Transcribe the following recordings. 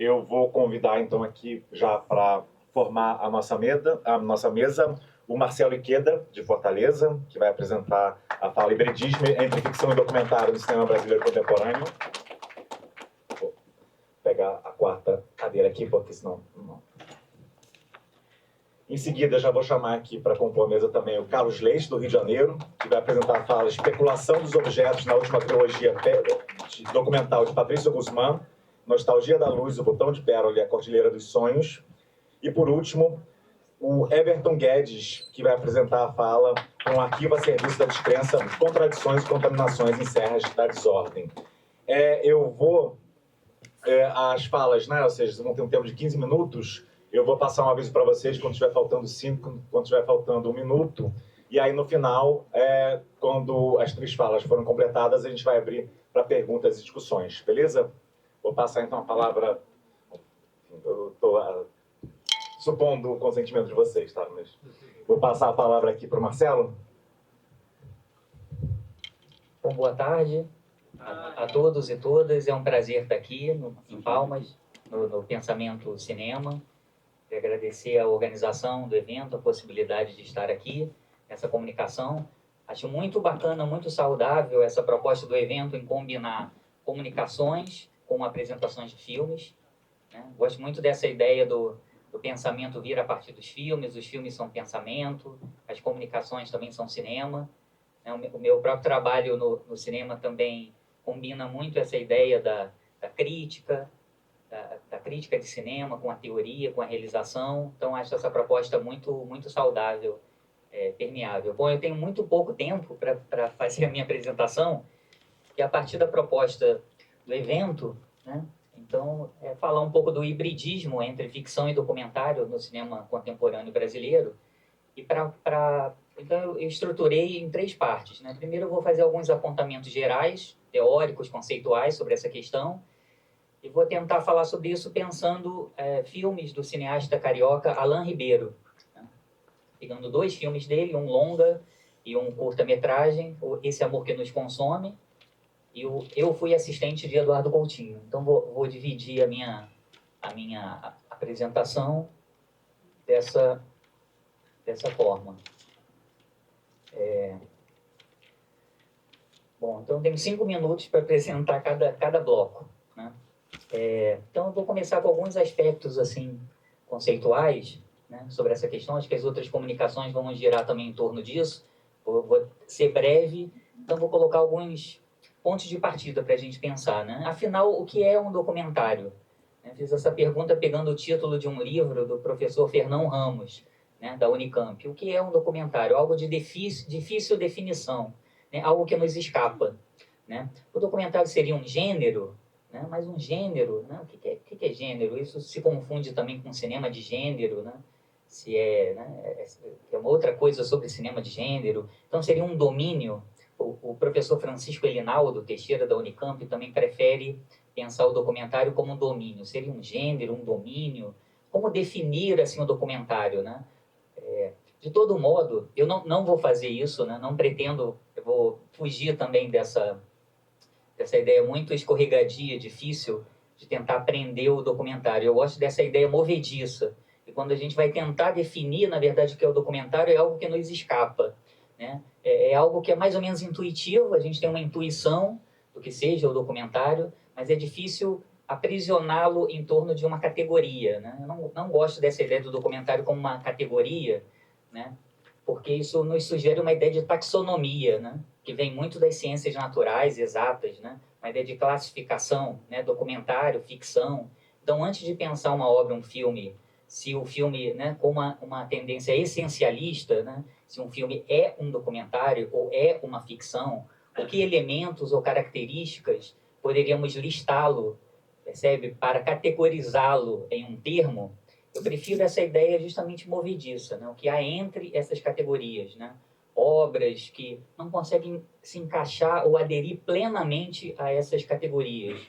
Eu vou convidar, então, aqui já para formar a nossa mesa, o Marcelo Iqueda, de Fortaleza, que vai apresentar a fala Hibridismo entre ficção e documentário do cinema brasileiro contemporâneo. Vou pegar a quarta cadeira aqui, porque senão... Não. Em seguida, já vou chamar aqui para compor a mesa também o Carlos Leite, do Rio de Janeiro, que vai apresentar a fala Especulação dos Objetos na última trilogia documental de Patrícia Guzmán, Nostalgia da Luz, O Botão de Pérola e A Cordilheira dos Sonhos. E, por último, o Everton Guedes, que vai apresentar a fala Um Arquivo a Serviço da Descrença, Contradições e Contaminações em Serras da Desordem. Eu vou... as falas, né? Ou seja, vocês vão ter um tempo de 15 minutos... Eu vou passar um aviso para vocês quando estiver faltando 5, quando estiver faltando 1 minuto. E aí, no final, quando as 3 falas foram completadas, a gente vai abrir para perguntas e discussões. Beleza? Vou passar, então, a palavra... Eu estou supondo o consentimento de vocês, tá? Mas vou passar a palavra aqui para o Marcelo. Bom, boa tarde a todos e todas. É um prazer estar aqui em Palmas, no Pensamento Cinema. Quero agradecer a organização do evento, a possibilidade de estar aqui, essa comunicação. Acho muito bacana, muito saudável essa proposta do evento em combinar comunicações com apresentações de filmes, né? Gosto muito dessa ideia do pensamento vir a partir dos filmes, os filmes são pensamento, as comunicações também são cinema. O meu próprio trabalho no cinema também combina muito essa ideia da crítica, da crítica de cinema, com a teoria, com a realização. Então, acho essa proposta muito saudável, permeável. Bom, eu tenho muito pouco tempo para fazer a minha apresentação, e a partir da proposta do evento, né, então, falar um pouco do hibridismo entre ficção e documentário no cinema contemporâneo brasileiro. E então, eu estruturei em 3 partes, né? Primeiro, eu vou fazer alguns apontamentos gerais, teóricos, conceituais sobre essa questão, e vou tentar falar sobre isso pensando filmes do cineasta carioca Alain Ribeiro, né? Pegando 2 filmes dele, um longa e um curta-metragem, Esse Amor que Nos Consome, e Eu Fui Assistente de Eduardo Coutinho. Então vou dividir a minha apresentação dessa forma. Bom, então tenho 5 minutos para apresentar cada bloco, né? Então, eu vou começar com alguns aspectos assim, conceituais, né, sobre essa questão. Acho que as outras comunicações vão girar também em torno disso. Vou ser breve, então vou colocar alguns pontos de partida para a gente pensar, né? Afinal, o que é um documentário? Fiz essa pergunta pegando o título de um livro do professor Fernão Ramos, né, da Unicamp. O que é um documentário? Algo de difícil definição, né? Algo que nos escapa, né? O documentário seria um gênero, né? Mas um gênero, né? O que é gênero? Isso se confunde também com cinema de gênero, né? Se é uma outra coisa sobre cinema de gênero. Então, seria um domínio. O professor Francisco Elinaldo Teixeira, da Unicamp, também prefere pensar o documentário como um domínio. Seria um gênero, um domínio? Como definir assim, o documentário, né? De todo modo, eu não vou fazer isso, né? Não pretendo, eu vou fugir também dessa ideia muito escorregadia, difícil, de tentar aprender o documentário. Eu gosto dessa ideia movediça. E quando a gente vai tentar definir, na verdade, o que é o documentário, é algo que nos escapa, né? É algo que é mais ou menos intuitivo, a gente tem uma intuição do que seja o documentário, mas é difícil aprisioná-lo em torno de uma categoria, né? Eu não gosto dessa ideia do documentário como uma categoria, né? Porque isso nos sugere uma ideia de taxonomia, né? Que vem muito das ciências naturais, exatas, né? Uma ideia de classificação, né? Documentário, ficção. Então, antes de pensar uma obra, um filme, se o filme, né, com uma tendência essencialista, né? Se um filme é um documentário ou é uma ficção, ou que elementos ou características poderíamos listá-lo, percebe? Para categorizá-lo em um termo, eu prefiro essa ideia justamente movediça, né? O que há entre essas categorias, né? Obras que não conseguem se encaixar ou aderir plenamente a essas categorias,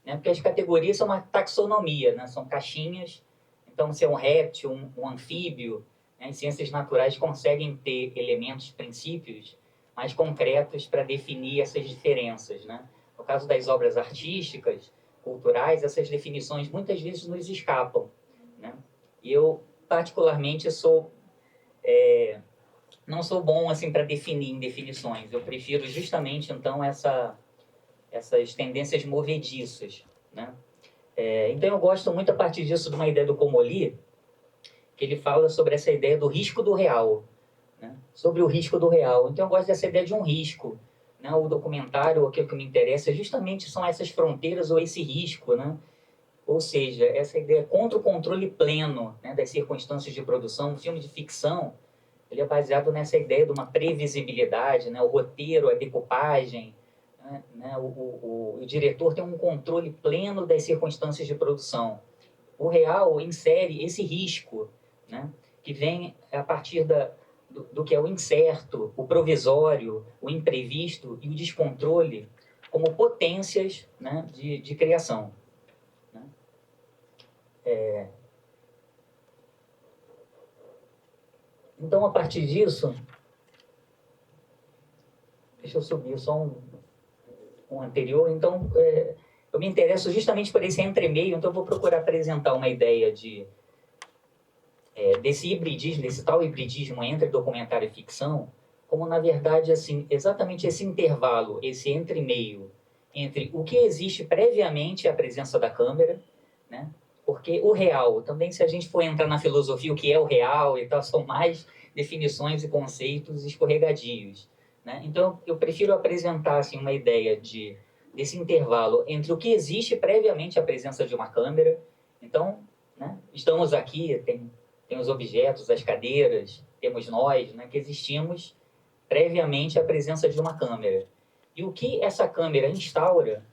né? Porque as categorias são uma taxonomia, né? São caixinhas. Então, se é um réptil, um anfíbio, né? As ciências naturais conseguem ter elementos, princípios mais concretos para definir essas diferenças, né? No caso das obras artísticas, culturais, essas definições muitas vezes nos escapam, né? E eu, particularmente, não sou bom assim para definir em definições. Eu prefiro justamente, então, essas tendências movediças, né? Então, eu gosto muito, a partir disso, de uma ideia do Comolli, que ele fala sobre essa ideia do risco do real, né? Sobre o risco do real. Então, eu gosto dessa ideia de um risco, né? O documentário, aquilo que me interessa, justamente são essas fronteiras ou esse risco, né? Ou seja, essa ideia contra o controle pleno, né, das circunstâncias de produção. Um filme de ficção, ele é baseado nessa ideia de uma previsibilidade, né? O roteiro, a decupagem, né? O diretor tem um controle pleno das circunstâncias de produção. O real insere esse risco, né? Que vem a partir do que é o incerto, o provisório, o imprevisto e o descontrole como potências, né, de criação. Né? Então, a partir disso, deixa eu subir só um anterior. Então, eu me interesso justamente por esse entremeio, então eu vou procurar apresentar uma ideia desse hibridismo, desse tal hibridismo entre documentário e ficção, como, na verdade, assim, exatamente esse intervalo, esse entremeio entre o que existe previamente à presença da câmera, né? Porque o real, também, se a gente for entrar na filosofia, o que é o real e tal, são mais definições e conceitos escorregadios, né? Então, eu prefiro apresentar assim, uma ideia desse intervalo entre o que existe previamente à presença de uma câmera. Então, né, estamos aqui, tem os objetos, as cadeiras, temos nós, né, que existimos previamente à presença de uma câmera. E o que essa câmera instaura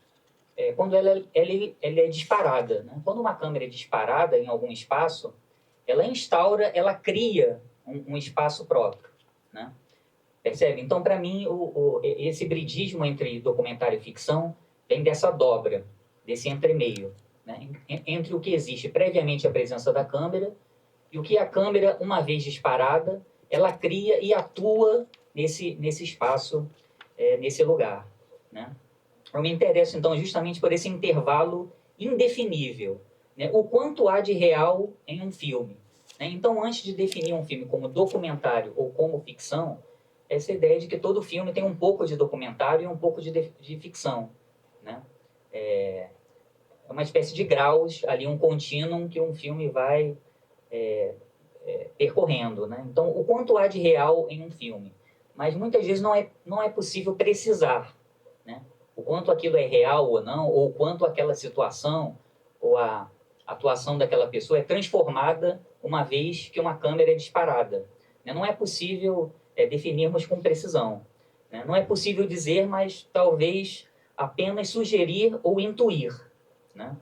quando ela é disparada, né? Quando uma câmera é disparada em algum espaço, ela instaura, ela cria um espaço próprio, né? Percebe? Então, para mim, esse hibridismo entre documentário e ficção vem dessa dobra, desse entremeio, né? Entre o que existe previamente à presença da câmera e o que a câmera, uma vez disparada, ela cria e atua nesse espaço, nesse lugar, né? Eu me interesso, então, justamente por esse intervalo indefinível, né? O quanto há de real em um filme, né? Então, antes de definir um filme como documentário ou como ficção, essa ideia de que todo filme tem um pouco de documentário e um pouco de ficção, né? É uma espécie de graus, ali um contínuo que um filme vai percorrendo, né? Então, o quanto há de real em um filme. Mas muitas vezes não é possível precisar, né? O quanto aquilo é real ou não, ou o quanto aquela situação ou a atuação daquela pessoa é transformada uma vez que uma câmera é disparada. Não é possível definirmos com precisão. Não é possível dizer, mas talvez apenas sugerir ou intuir, né?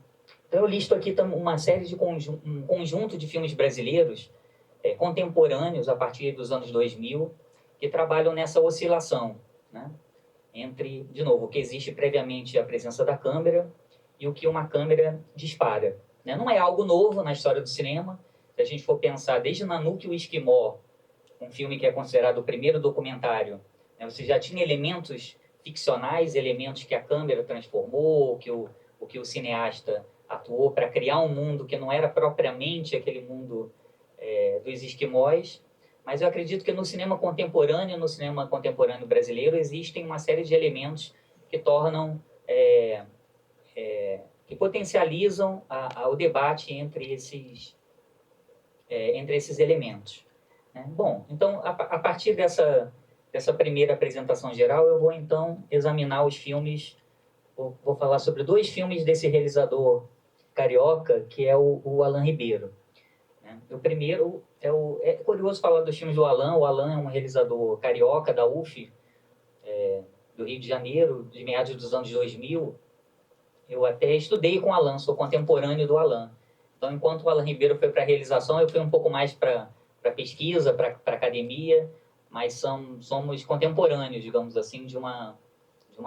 Então, eu listo aqui uma série de um conjunto de filmes brasileiros contemporâneos, a partir dos anos 2000, que trabalham nessa oscilação, né? Entre, de novo, o que existe previamente à presença da câmera e o que uma câmera dispara, né? Não é algo novo na história do cinema. Se a gente for pensar desde Nanook e o Esquimó, um filme que é considerado o primeiro documentário, né? Você já tinha elementos ficcionais, elementos que a câmera transformou, o que o cineasta atuou para criar um mundo que não era propriamente aquele mundo dos esquimós. Mas eu acredito que no cinema contemporâneo brasileiro, existem uma série de elementos que tornam, que potencializam o debate entre esses elementos, né? Bom, então, a partir dessa primeira apresentação geral, eu vou, então, examinar os filmes. Vou falar sobre 2 filmes desse realizador carioca, que é o Alan Ribeiro. O primeiro é curioso falar dos filmes do Alan. O Alan é um realizador carioca da UF, do Rio de Janeiro, de meados dos anos 2000. Eu até estudei com o Alan, sou contemporâneo do Alan. Então, enquanto o Alan Ribeiro foi para a realização, eu fui um pouco mais para pesquisa, para academia, mas somos contemporâneos, digamos assim, de uma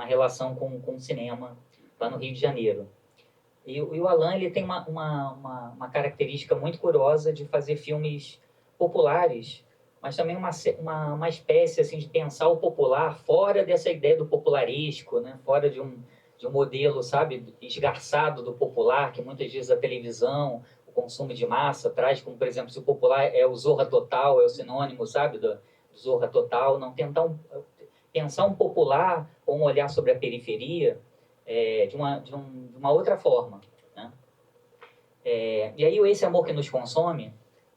relação com o cinema lá no Rio de Janeiro. E o Alan, ele tem uma característica muito curiosa de fazer filmes populares, mas também uma espécie assim, de pensar o popular fora dessa ideia do popularesco, né? Fora de de um modelo, sabe, esgarçado do popular, que muitas vezes a televisão, o consumo de massa traz, como, por exemplo, se o popular é o Zorra Total, é o sinônimo, sabe, do Zorra Total, não tentar pensar um popular ou um olhar sobre a periferia de uma outra forma, né? E aí, Esse Amor que Nos Consome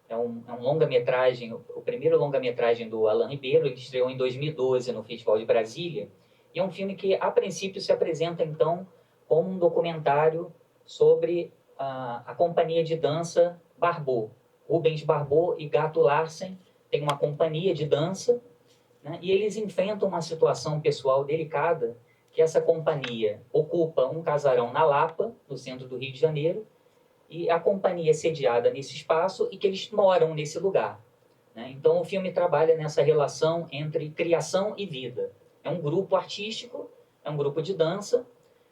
é um longa-metragem, o primeiro longa-metragem do Alan Ribeiro, ele estreou em 2012 no Festival de Brasília, e é um filme que, a princípio, se apresenta, então, como um documentário sobre a companhia de dança Barbot. Rubens Barbot e Gato Larsen têm uma companhia de dança, né, e eles enfrentam uma situação pessoal delicada, que essa companhia ocupa um casarão na Lapa, no centro do Rio de Janeiro, e a companhia é sediada nesse espaço e que eles moram nesse lugar, né? Então, o filme trabalha nessa relação entre criação e vida. É um grupo artístico, é um grupo de dança,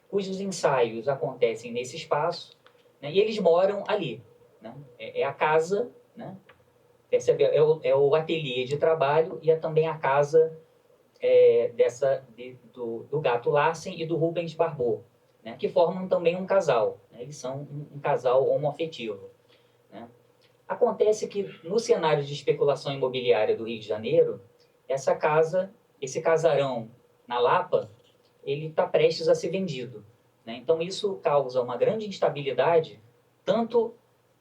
cujos ensaios acontecem nesse espaço, né? E eles moram ali, né? É a casa, né? Percebe? É o ateliê de trabalho e é também a casa do Gato Larsen e do Rubens Barbot, né? Que formam também um casal, né? Eles são um casal homoafetivo, né? Acontece que no cenário de especulação imobiliária do Rio de Janeiro, essa casa, esse casarão na Lapa, ele está prestes a ser vendido, né? Então isso causa uma grande instabilidade, tanto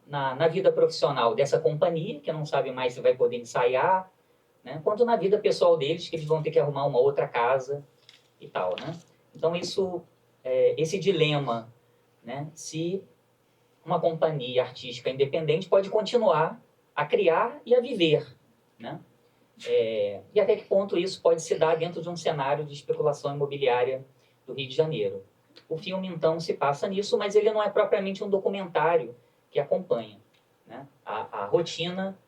na vida profissional dessa companhia, que não sabe mais se vai poder ensaiar, né? Quanto na vida pessoal deles, que eles vão ter que arrumar uma outra casa e tal, né? Então esse dilema, né? Se uma companhia artística independente pode continuar a criar e a viver, né? E até que ponto isso pode se dar dentro de um cenário de especulação imobiliária do Rio de Janeiro. O filme, então, se passa nisso, mas ele não é propriamente um documentário que acompanha, né, a rotina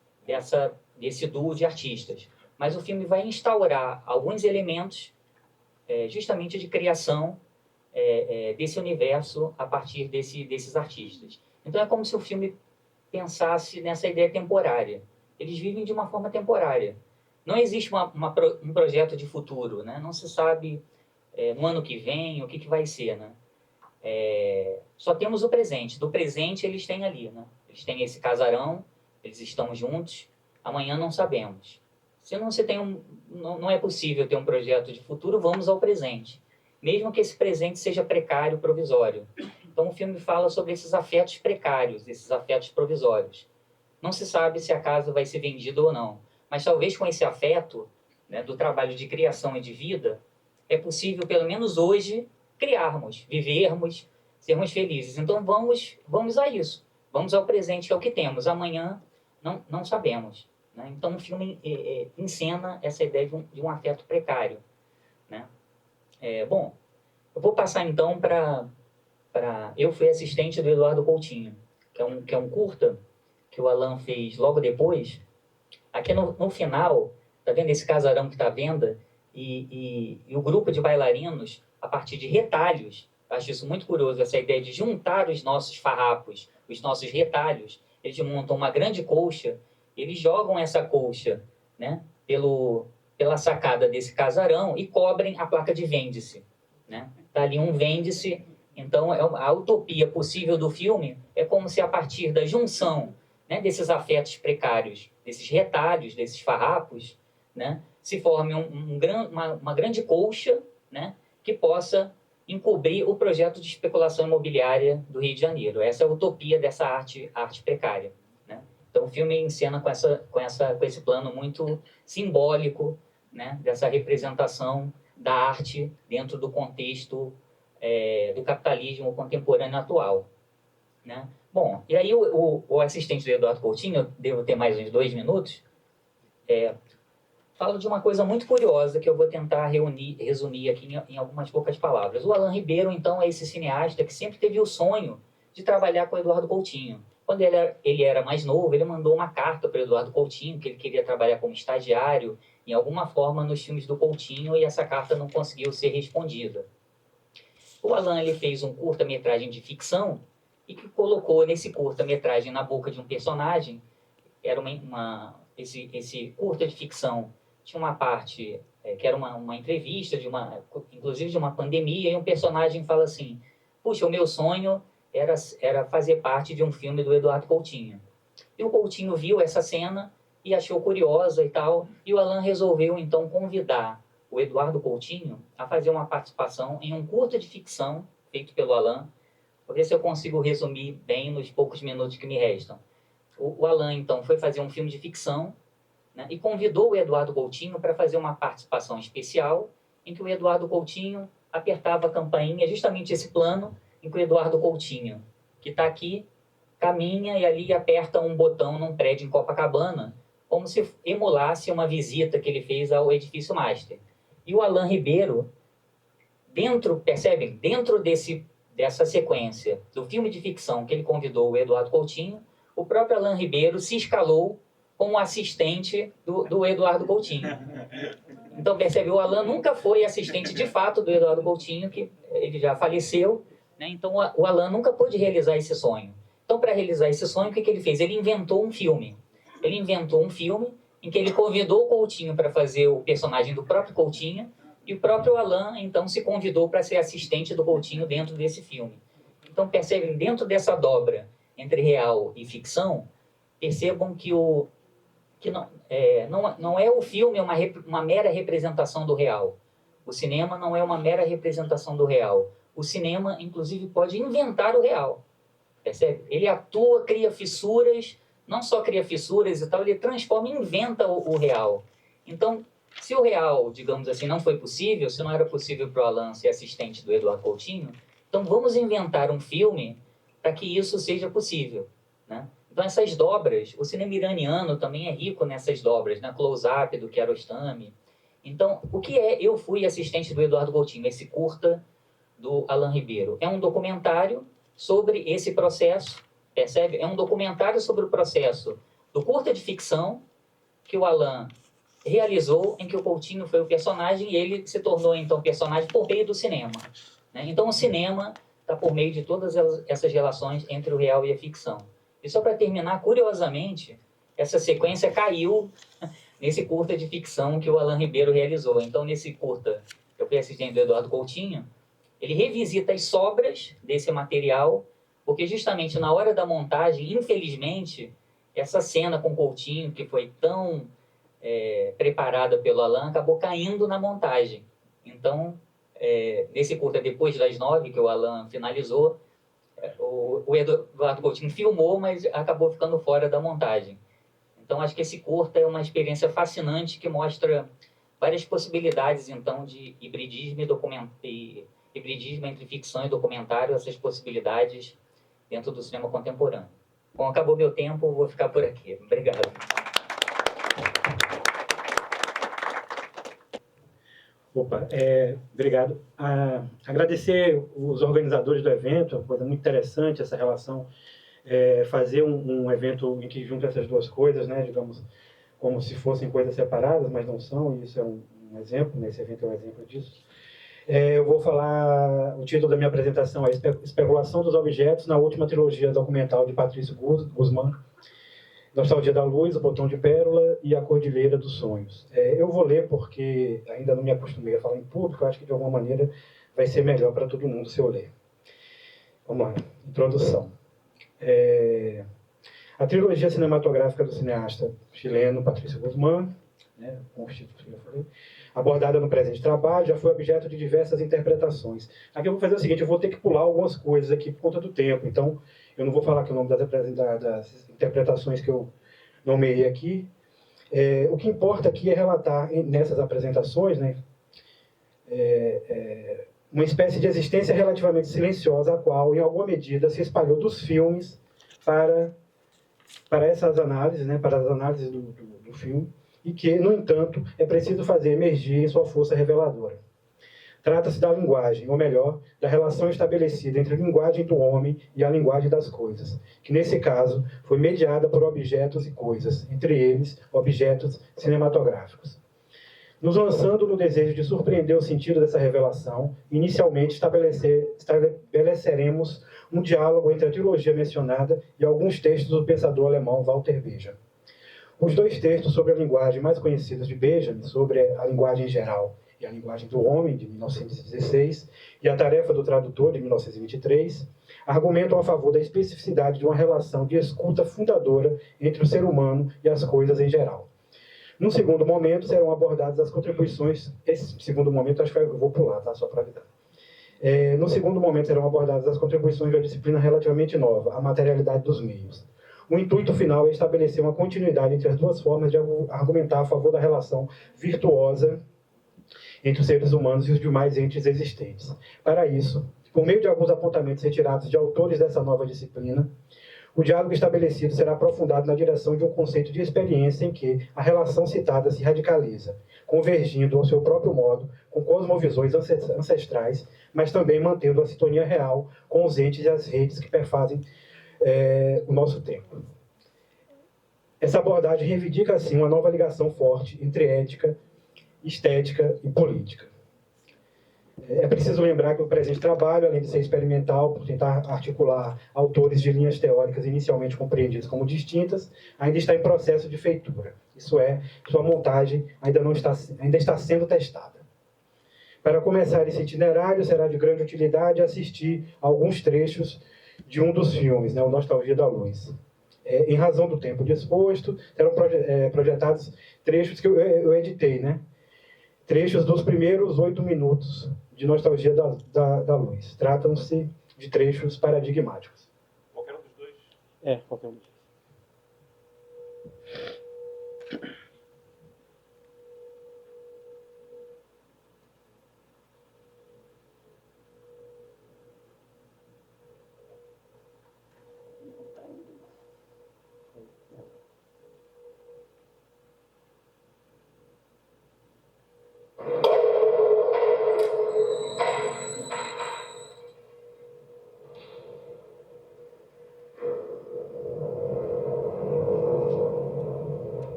desse duo de artistas. Mas o filme vai instaurar alguns elementos justamente de criação desse universo a partir desses artistas. Então é como se o filme pensasse nessa ideia temporária. Eles vivem de uma forma temporária. Não existe um projeto de futuro, né? Não se sabe no ano que vem o que vai ser, né? Só temos o presente. Do presente eles têm ali, né? Eles têm esse casarão, eles estão juntos. Amanhã não sabemos. Se não se tem não é possível ter um projeto de futuro, vamos ao presente. Mesmo que esse presente seja precário, provisório. Então o filme fala sobre esses afetos precários, esses afetos provisórios. Não se sabe se a casa vai ser vendida ou não. Mas talvez com esse afeto, né, do trabalho de criação e de vida, é possível, pelo menos hoje, criarmos, vivermos, sermos felizes. Então vamos a isso. Vamos ao presente, que é o que temos. Amanhã não sabemos, né? Então o filme encena essa ideia de um afeto precário, né? Bom, eu vou passar então para... Eu fui assistente do Eduardo Coutinho, que é um curta que o Alan fez logo depois. Aqui no final, tá vendo esse casarão que está à venda? E o grupo de bailarinos, a partir de retalhos, eu acho isso muito curioso, essa ideia de juntar os nossos farrapos, os nossos retalhos. Eles montam uma grande colcha, eles jogam essa colcha, né, pela sacada desse casarão e cobrem a placa de vende-se, né? Tá ali um vende-se. Então, a utopia possível do filme é como se a partir da junção, né, desses afetos precários, desses retalhos, desses farrapos, né, se forme uma grande colcha, né, que possa encobrir o projeto de especulação imobiliária do Rio de Janeiro. Essa é a utopia dessa arte precária, né? Então o filme encena com esse plano muito simbólico, né, dessa representação da arte dentro do contexto do capitalismo contemporâneo atual, né? Bom, e aí o assistente do Eduardo Coutinho, eu devo ter mais uns 2 minutos, fala de uma coisa muito curiosa que eu vou tentar resumir aqui em algumas poucas palavras. O Alan Ribeiro, então, é esse cineasta que sempre teve o sonho de trabalhar com o Eduardo Coutinho. Quando ele era mais novo, ele mandou uma carta para o Eduardo Coutinho, que ele queria trabalhar como estagiário, em alguma forma, nos filmes do Coutinho, e essa carta não conseguiu ser respondida. O Alan ele fez um curta-metragem de ficção e que colocou nesse curta-metragem na boca de um personagem. Era esse curta de ficção tinha uma parte que era uma entrevista, inclusive de uma pandemia, e um personagem fala assim, puxa, o meu sonho era fazer parte de um filme do Eduardo Coutinho. E o Coutinho viu essa cena e achou curiosa e tal, e o Alan resolveu, então, convidar o Eduardo Coutinho a fazer uma participação em um curta de ficção feito pelo Alan. Vou ver se eu consigo resumir bem nos poucos minutos que me restam. O Alan, então, foi fazer um filme de ficção, né, e convidou o Eduardo Coutinho para fazer uma participação especial em que o Eduardo Coutinho apertava a campainha, justamente esse plano em que o Eduardo Coutinho, que está aqui, caminha e ali aperta um botão num prédio em Copacabana, como se emulasse uma visita que ele fez ao Edifício Master. E o Alan Ribeiro, percebem? Dentro dessa sequência do filme de ficção que ele convidou o Eduardo Coutinho, o próprio Alan Ribeiro se escalou como assistente do Eduardo Coutinho. Então, percebe, o Alan nunca foi assistente de fato do Eduardo Coutinho, que ele já faleceu, né? Então o Alan nunca pôde realizar esse sonho. Então, para realizar esse sonho, o que ele fez? Ele inventou um filme. Ele inventou um filme em que ele convidou o Coutinho para fazer o personagem do próprio Coutinho, e o próprio Alan, então, se convidou para ser assistente do Coutinho dentro desse filme. Então, percebem, dentro dessa dobra entre real e ficção, percebam que não é o filme uma mera representação do real. O cinema não é uma mera representação do real. O cinema, inclusive, pode inventar o real. Percebe? Ele atua, cria fissuras, não só cria fissuras e tal, ele transforma e inventa o real. Então, se o real, digamos assim, não foi possível, se não era possível para o Alan ser assistente do Eduardo Coutinho, então vamos inventar um filme para que isso seja possível, né? Então, essas dobras, o cinema iraniano também é rico nessas dobras, né? Close-up do Kiarostami. Então, o que é Eu Fui Assistente do Eduardo Coutinho, esse curta do Alan Ribeiro? É um documentário sobre esse processo, percebe? É um documentário sobre o processo do curta de ficção que o Alan realizou, em que o Coutinho foi o personagem e ele se tornou, então, personagem por meio do cinema, né? Então, o cinema está por meio de todas essas relações entre o real e a ficção. E só para terminar, curiosamente, essa sequência caiu nesse curta de ficção que o Alan Ribeiro realizou. Então, nesse curta, eu fui assistente do Eduardo Coutinho, ele revisita as sobras desse material, porque justamente na hora da montagem, infelizmente, essa cena com o Coutinho, que foi tão preparada pelo Alan, acabou caindo na montagem. Então, nesse curta, depois das 9, que o Alan finalizou, o Eduardo Coutinho filmou, mas acabou ficando fora da montagem. Então, acho que esse curta é uma experiência fascinante que mostra várias possibilidades, então, de hibridismo entre ficção e documentário, essas possibilidades dentro do cinema contemporâneo. Bom, acabou meu tempo, vou ficar por aqui. Obrigado. Opa, obrigado. Agradecer os organizadores do evento, coisa muito interessante essa relação, fazer um evento em que junta essas duas coisas, né, digamos, como se fossem coisas separadas, mas não são, e isso é um exemplo, né, esse evento é um exemplo disso. Eu vou falar, o título da minha apresentação é Especulação dos Objetos na última trilogia documental de Patrício Guzmán, Nostalgia da Luz, O Botão de Pérola e A Cordilheira dos Sonhos. Eu vou ler porque ainda não me acostumei a falar em público, acho que de alguma maneira vai ser melhor para todo mundo se eu ler. Vamos lá, introdução. A trilogia cinematográfica do cineasta chileno Patrício Guzmán, né, com os títulos que eu falei, abordada no presente trabalho, já foi objeto de diversas interpretações. Aqui eu vou fazer o seguinte, eu vou ter que pular algumas coisas aqui por conta do tempo, então eu não vou falar aqui o nome das interpretações que eu nomeei aqui. O que importa aqui é relatar nessas apresentações, né, uma espécie de existência relativamente silenciosa, a qual, em alguma medida, se espalhou dos filmes para essas análises, né, para as análises do filme, e que, no entanto, é preciso fazer emergir em sua força reveladora. Trata-se da linguagem, ou melhor, da relação estabelecida entre a linguagem do homem e a linguagem das coisas, que, nesse caso, foi mediada por objetos e coisas, entre eles, objetos cinematográficos. Nos lançando no desejo de surpreender o sentido dessa revelação, inicialmente estabeleceremos um diálogo entre a trilogia mencionada e alguns textos do pensador alemão Walter Benjamin. Os dois textos sobre a linguagem mais conhecidos de Benjamin, sobre a linguagem em geral e a linguagem do homem, de 1916, e a tarefa do tradutor, de 1923, argumentam a favor da especificidade de uma relação de escuta fundadora entre o ser humano e as coisas em geral. No segundo momento, serão abordadas as contribuições... Esse segundo momento, acho que eu vou pular, tá? Só para avisar. No segundo momento, serão abordadas as contribuições de uma disciplina relativamente nova, a materialidade dos meios. O intuito final é estabelecer uma continuidade entre as duas formas de argumentar a favor da relação virtuosa entre os seres humanos e os demais entes existentes. Para isso, por meio de alguns apontamentos retirados de autores dessa nova disciplina, o diálogo estabelecido será aprofundado na direção de um conceito de experiência em que a relação citada se radicaliza, convergindo ao seu próprio modo com cosmovisões ancestrais, mas também mantendo a sintonia real com os entes e as redes que perfazem o nosso tempo. Essa abordagem reivindica, assim, uma nova ligação forte entre ética, estética e política. É preciso lembrar que o presente trabalho, além de ser experimental, por tentar articular autores de linhas teóricas inicialmente compreendidas como distintas, ainda está em processo de feitura. Isso é, sua montagem ainda está sendo testada. Para começar esse itinerário, será de grande utilidade assistir a alguns trechos de um dos filmes, o Nostalgia da Luz. Em razão do tempo disposto, serão projetados trechos que eu editei, trechos dos primeiros 8 minutos de Nostalgia da Luz. Tratam-se de trechos paradigmáticos. Qualquer um dos dois? Qualquer um dos dois.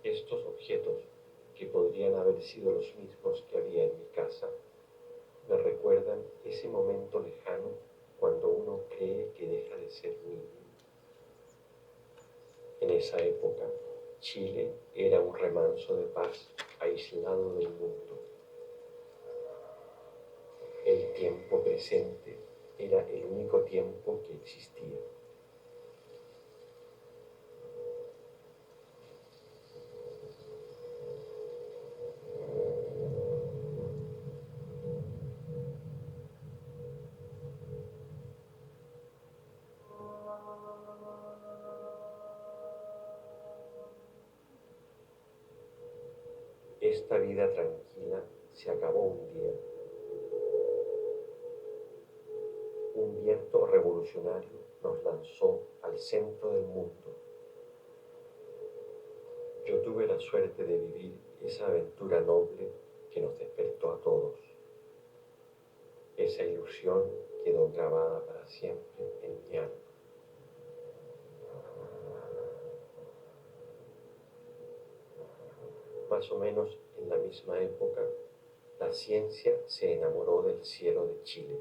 Estos objetos, que podrían haber sido los mismos que había en mi casa, me recuerdan ese momento lejano cuando uno cree que deja de ser niño. En esa época, Chile era un remanso de paz aislado del mundo. El tiempo presente era el único tiempo que existía. Esta vida tranquila se acabó un día. Un viento revolucionario nos lanzó al centro del mundo. Yo tuve la suerte de vivir esa aventura noble que nos despertó a todos. Esa ilusión quedó grabada para siempre en mi alma. Más o menos en la misma época, la ciencia se enamoró del cielo de Chile.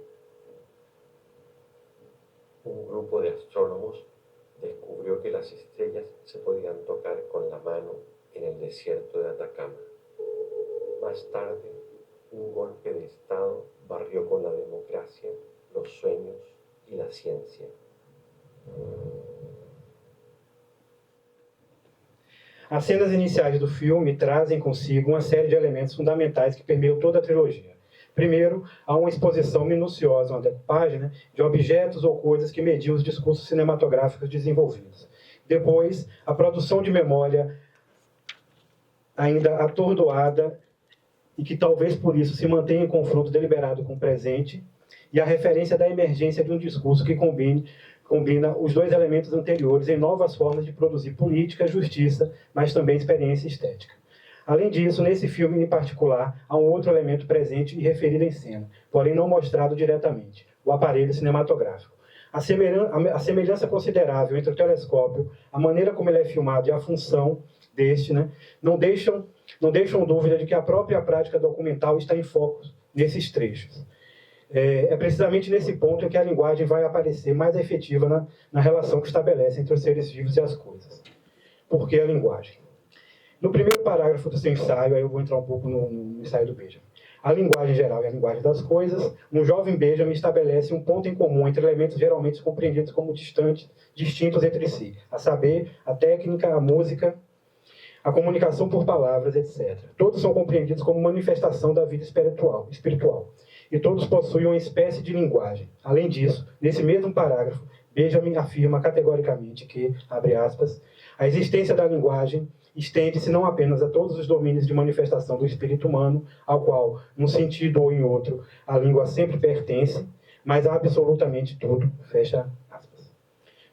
Un grupo de astrónomos descubrió que las estrellas se podían tocar con la mano en el desierto de Atacama. Más tarde, un golpe de Estado barrió barrió con la democracia, los sueños y la ciencia. As cenas iniciais do filme trazem consigo uma série de elementos fundamentais que permeiam toda a trilogia. Primeiro, há uma exposição minuciosa, uma decupagem, né, de objetos ou coisas que mediam os discursos cinematográficos desenvolvidos. Depois, a produção de memória ainda atordoada e que talvez por isso se mantenha em confronto deliberado com o presente, e a referência da emergência de um discurso que combina os dois elementos anteriores em novas formas de produzir política, justiça, mas também experiência estética. Além disso, nesse filme em particular, há um outro elemento presente e referido em cena, porém não mostrado diretamente, o aparelho cinematográfico. A semelhança considerável entre o telescópio, a maneira como ele é filmado e a função deste, né, não deixam dúvida de que a própria prática documental está em foco nesses trechos. É precisamente nesse ponto em que a linguagem vai aparecer mais efetiva na relação que estabelece entre os seres vivos e as coisas. Por que a linguagem? No primeiro parágrafo do seu ensaio, aí eu vou entrar um pouco no ensaio do Benjamin. A linguagem geral e a linguagem das coisas, um jovem Benjamin estabelece um ponto em comum entre elementos geralmente compreendidos como distintos entre si, a saber, a técnica, a música, a comunicação por palavras, etc. Todos são compreendidos como manifestação da vida espiritual, e todos possuem uma espécie de linguagem. Além disso, nesse mesmo parágrafo, Benjamin afirma categoricamente que, abre aspas, a existência da linguagem estende-se não apenas a todos os domínios de manifestação do espírito humano, ao qual, num sentido ou em outro, a língua sempre pertence, mas a absolutamente tudo, fecha aspas.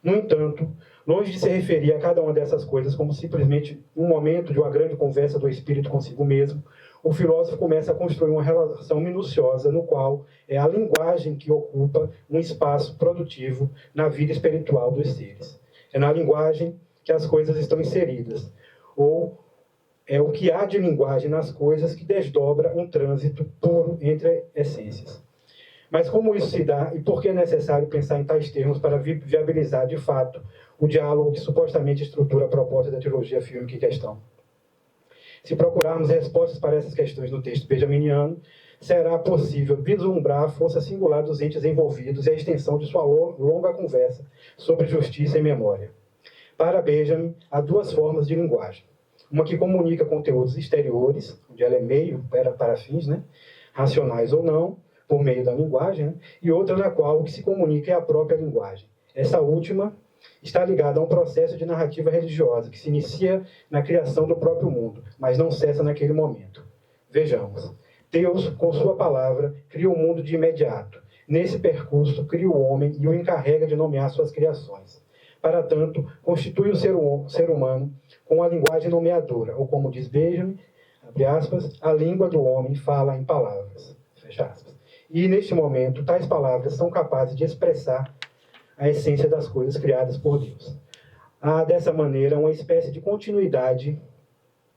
No entanto, longe de se referir a cada uma dessas coisas como simplesmente um momento de uma grande conversa do espírito consigo mesmo, o filósofo começa a construir uma relação minuciosa no qual é a linguagem que ocupa um espaço produtivo na vida espiritual dos seres. É na linguagem que as coisas estão inseridas, ou é o que há de linguagem nas coisas que desdobra um trânsito puro entre essências. Mas como isso se dá e por que é necessário pensar em tais termos para viabilizar, de fato, o diálogo que supostamente estrutura a proposta da trilogia fílmica em questão? Se procurarmos respostas para essas questões no texto benjaminiano, será possível vislumbrar a força singular dos entes envolvidos e a extensão de sua longa conversa sobre justiça e memória. Para Benjamin, há duas formas de linguagem. Uma que comunica conteúdos exteriores, onde ela é meio para fins, né, racionais ou não, por meio da linguagem, né, e outra na qual o que se comunica é a própria linguagem. Essa última está ligada a um processo de narrativa religiosa que se inicia na criação do próprio mundo, mas não cessa naquele momento. Vejamos. Deus, com sua palavra, cria o mundo de imediato. Nesse percurso, cria o homem e o encarrega de nomear suas criações. Para tanto, constitui o ser humano com a linguagem nomeadora, ou como diz Benjamin, abre aspas, a língua do homem fala em palavras, fecha aspas. E, neste momento, tais palavras são capazes de expressar a essência das coisas criadas por Deus. Há, dessa maneira, uma espécie de continuidade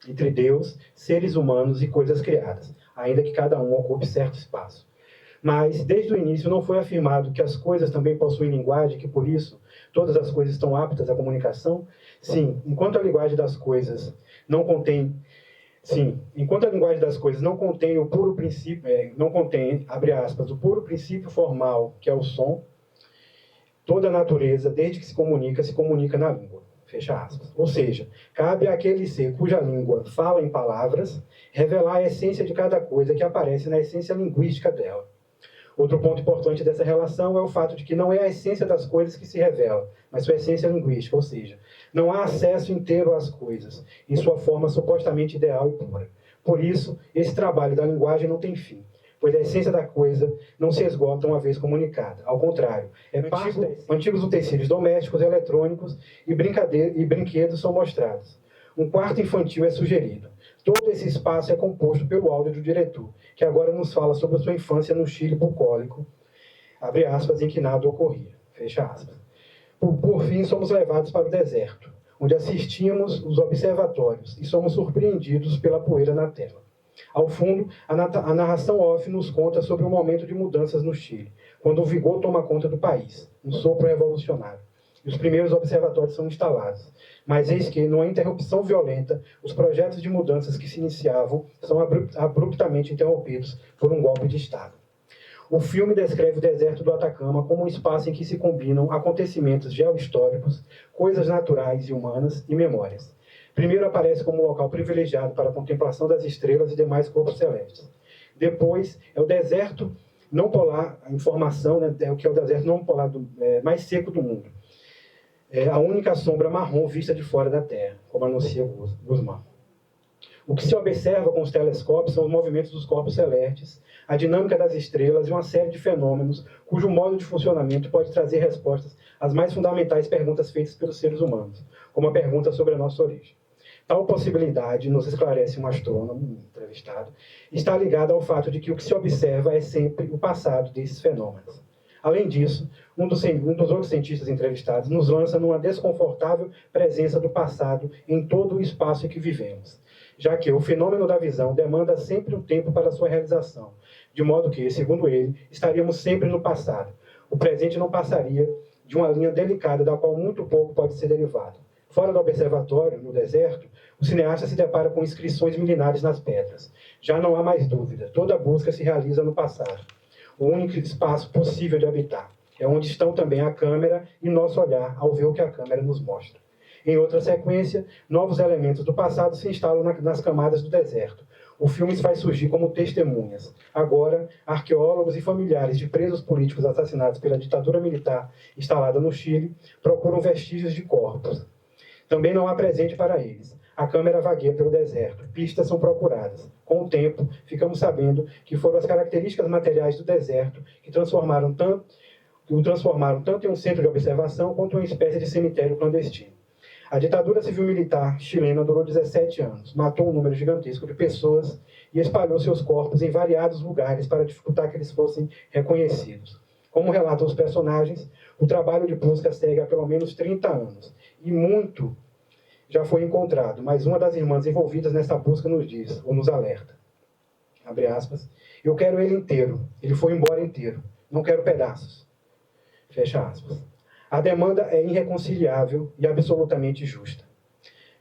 entre Deus, seres humanos e coisas criadas, ainda que cada um ocupe certo espaço. Mas, desde o início, não foi afirmado que as coisas também possuem linguagem, que, por isso, todas as coisas estão aptas à comunicação? Sim, enquanto a linguagem das coisas não contém o puro princípio, abre aspas, o puro princípio formal, que é o som, toda a natureza, desde que se comunica na língua, fecha aspas. Ou seja, cabe àquele ser cuja língua fala em palavras, revelar a essência de cada coisa que aparece na essência linguística dela. Outro ponto importante dessa relação é o fato de que não é a essência das coisas que se revela, mas sua essência linguística, ou seja, não há acesso inteiro às coisas, em sua forma supostamente ideal e pura. Por isso, esse trabalho da linguagem não tem fim, pois a essência da coisa não se esgota uma vez comunicada. Ao contrário, antigos utensílios domésticos, eletrônicos e brinquedos são mostrados. Um quarto infantil é sugerido. Todo esse espaço é composto pelo áudio do diretor, que agora nos fala sobre a sua infância no Chile bucólico, abre aspas, em que nada ocorria, fecha aspas. Por fim, somos levados para o deserto, onde assistimos os observatórios e somos surpreendidos pela poeira na tela. Ao fundo, a narração off nos conta sobre um momento de mudanças no Chile, quando o vigor toma conta do país, um sopro revolucionário, e os primeiros observatórios são instalados. Mas eis que, numa interrupção violenta, os projetos de mudanças que se iniciavam são abruptamente interrompidos por um golpe de Estado. O filme descreve o deserto do Atacama como um espaço em que se combinam acontecimentos geohistóricos, coisas naturais e humanas e memórias. Primeiro aparece como um local privilegiado para a contemplação das estrelas e demais corpos celestes. Depois é o deserto não polar, a informação, né, é o que é o deserto não polar mais seco do mundo. É a única sombra marrom vista de fora da Terra, como anuncia Guzmán. O que se observa com os telescópios são os movimentos dos corpos celestes, a dinâmica das estrelas e uma série de fenômenos cujo modo de funcionamento pode trazer respostas às mais fundamentais perguntas feitas pelos seres humanos, como a pergunta sobre a nossa origem. Tal possibilidade, nos esclarece um astrônomo entrevistado, está ligada ao fato de que o que se observa é sempre o passado desses fenômenos. Além disso, um dos outros cientistas entrevistados nos lança numa desconfortável presença do passado em todo o espaço em que vivemos, já que o fenômeno da visão demanda sempre um tempo para sua realização, de modo que, segundo ele, estaríamos sempre no passado. O presente não passaria de uma linha delicada da qual muito pouco pode ser derivado. Fora do observatório, no deserto, o cineasta se depara com inscrições milenares nas pedras. Já não há mais dúvida, toda a busca se realiza no passado. O único espaço possível de habitar. É onde estão também a câmera e nosso olhar ao ver o que a câmera nos mostra. Em outra sequência, novos elementos do passado se instalam nas camadas do deserto. O filme faz surgir como testemunhas. Agora, arqueólogos e familiares de presos políticos assassinados pela ditadura militar instalada no Chile procuram vestígios de corpos. Também não há presente para eles. A câmera vagueia pelo deserto. Pistas são procuradas. Com o tempo, ficamos sabendo que foram as características materiais do deserto que o transformaram tanto em um centro de observação quanto em uma espécie de cemitério clandestino. A ditadura civil-militar chilena durou 17 anos, matou um número gigantesco de pessoas e espalhou seus corpos em variados lugares para dificultar que eles fossem reconhecidos. Como relatam os personagens, o trabalho de busca segue há pelo menos 30 anos, e muito já foi encontrado, mas uma das irmãs envolvidas nessa busca nos diz, ou nos alerta, abre aspas, eu quero ele inteiro, ele foi embora inteiro, não quero pedaços, fecha aspas. A demanda é irreconciliável e absolutamente justa.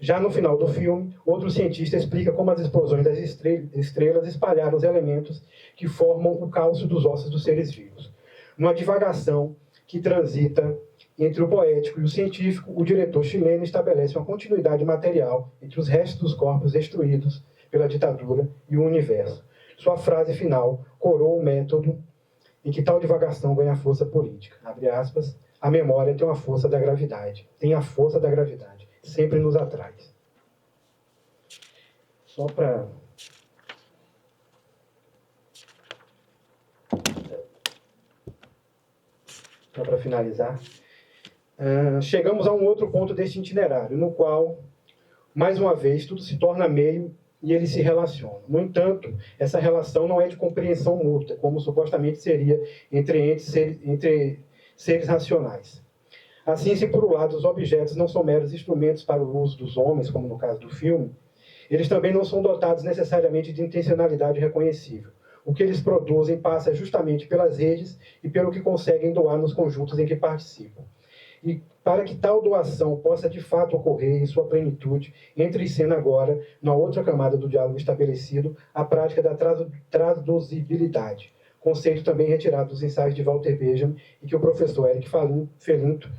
Já no final do filme, outro cientista explica como as explosões das estrelas espalharam os elementos que formam o cálcio dos ossos dos seres vivos. Numa divagação que transita entre o poético e o científico, o diretor chileno estabelece uma continuidade material entre os restos dos corpos destruídos pela ditadura e o universo. Sua frase final coroa o método em que tal divagação ganha força política. Abre aspas, a memória tem a força da gravidade, sempre nos atrai. Só para finalizar, chegamos a um outro ponto deste itinerário, no qual, mais uma vez, tudo se torna meio e eles se relacionam. No entanto, essa relação não é de compreensão mútua, como supostamente seria entre seres racionais. Assim, se por um lado os objetos não são meros instrumentos para o uso dos homens, como no caso do filme, eles também não são dotados necessariamente de intencionalidade reconhecível. O que eles produzem passa justamente pelas redes e pelo que conseguem doar nos conjuntos em que participam. E para que tal doação possa de fato ocorrer em sua plenitude, entra em cena agora, na outra camada do diálogo estabelecido, a prática da traduzibilidade, conceito também retirado dos ensaios de Walter Benjamin e que o professor Eric Felinto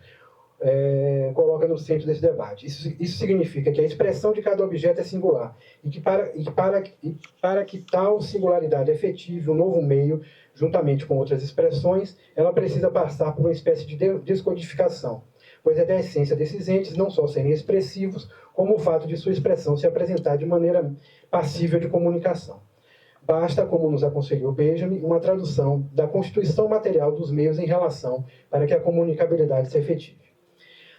coloca no centro desse debate. Isso significa que a expressão de cada objeto é singular e que para que tal singularidade efetive um novo meio, juntamente com outras expressões, ela precisa passar por uma espécie de descodificação, pois é da essência desses entes não só serem expressivos, como o fato de sua expressão se apresentar de maneira passível de comunicação. Basta, como nos aconselhou Benjamin, uma tradução da constituição material dos meios em relação para que a comunicabilidade se efetive.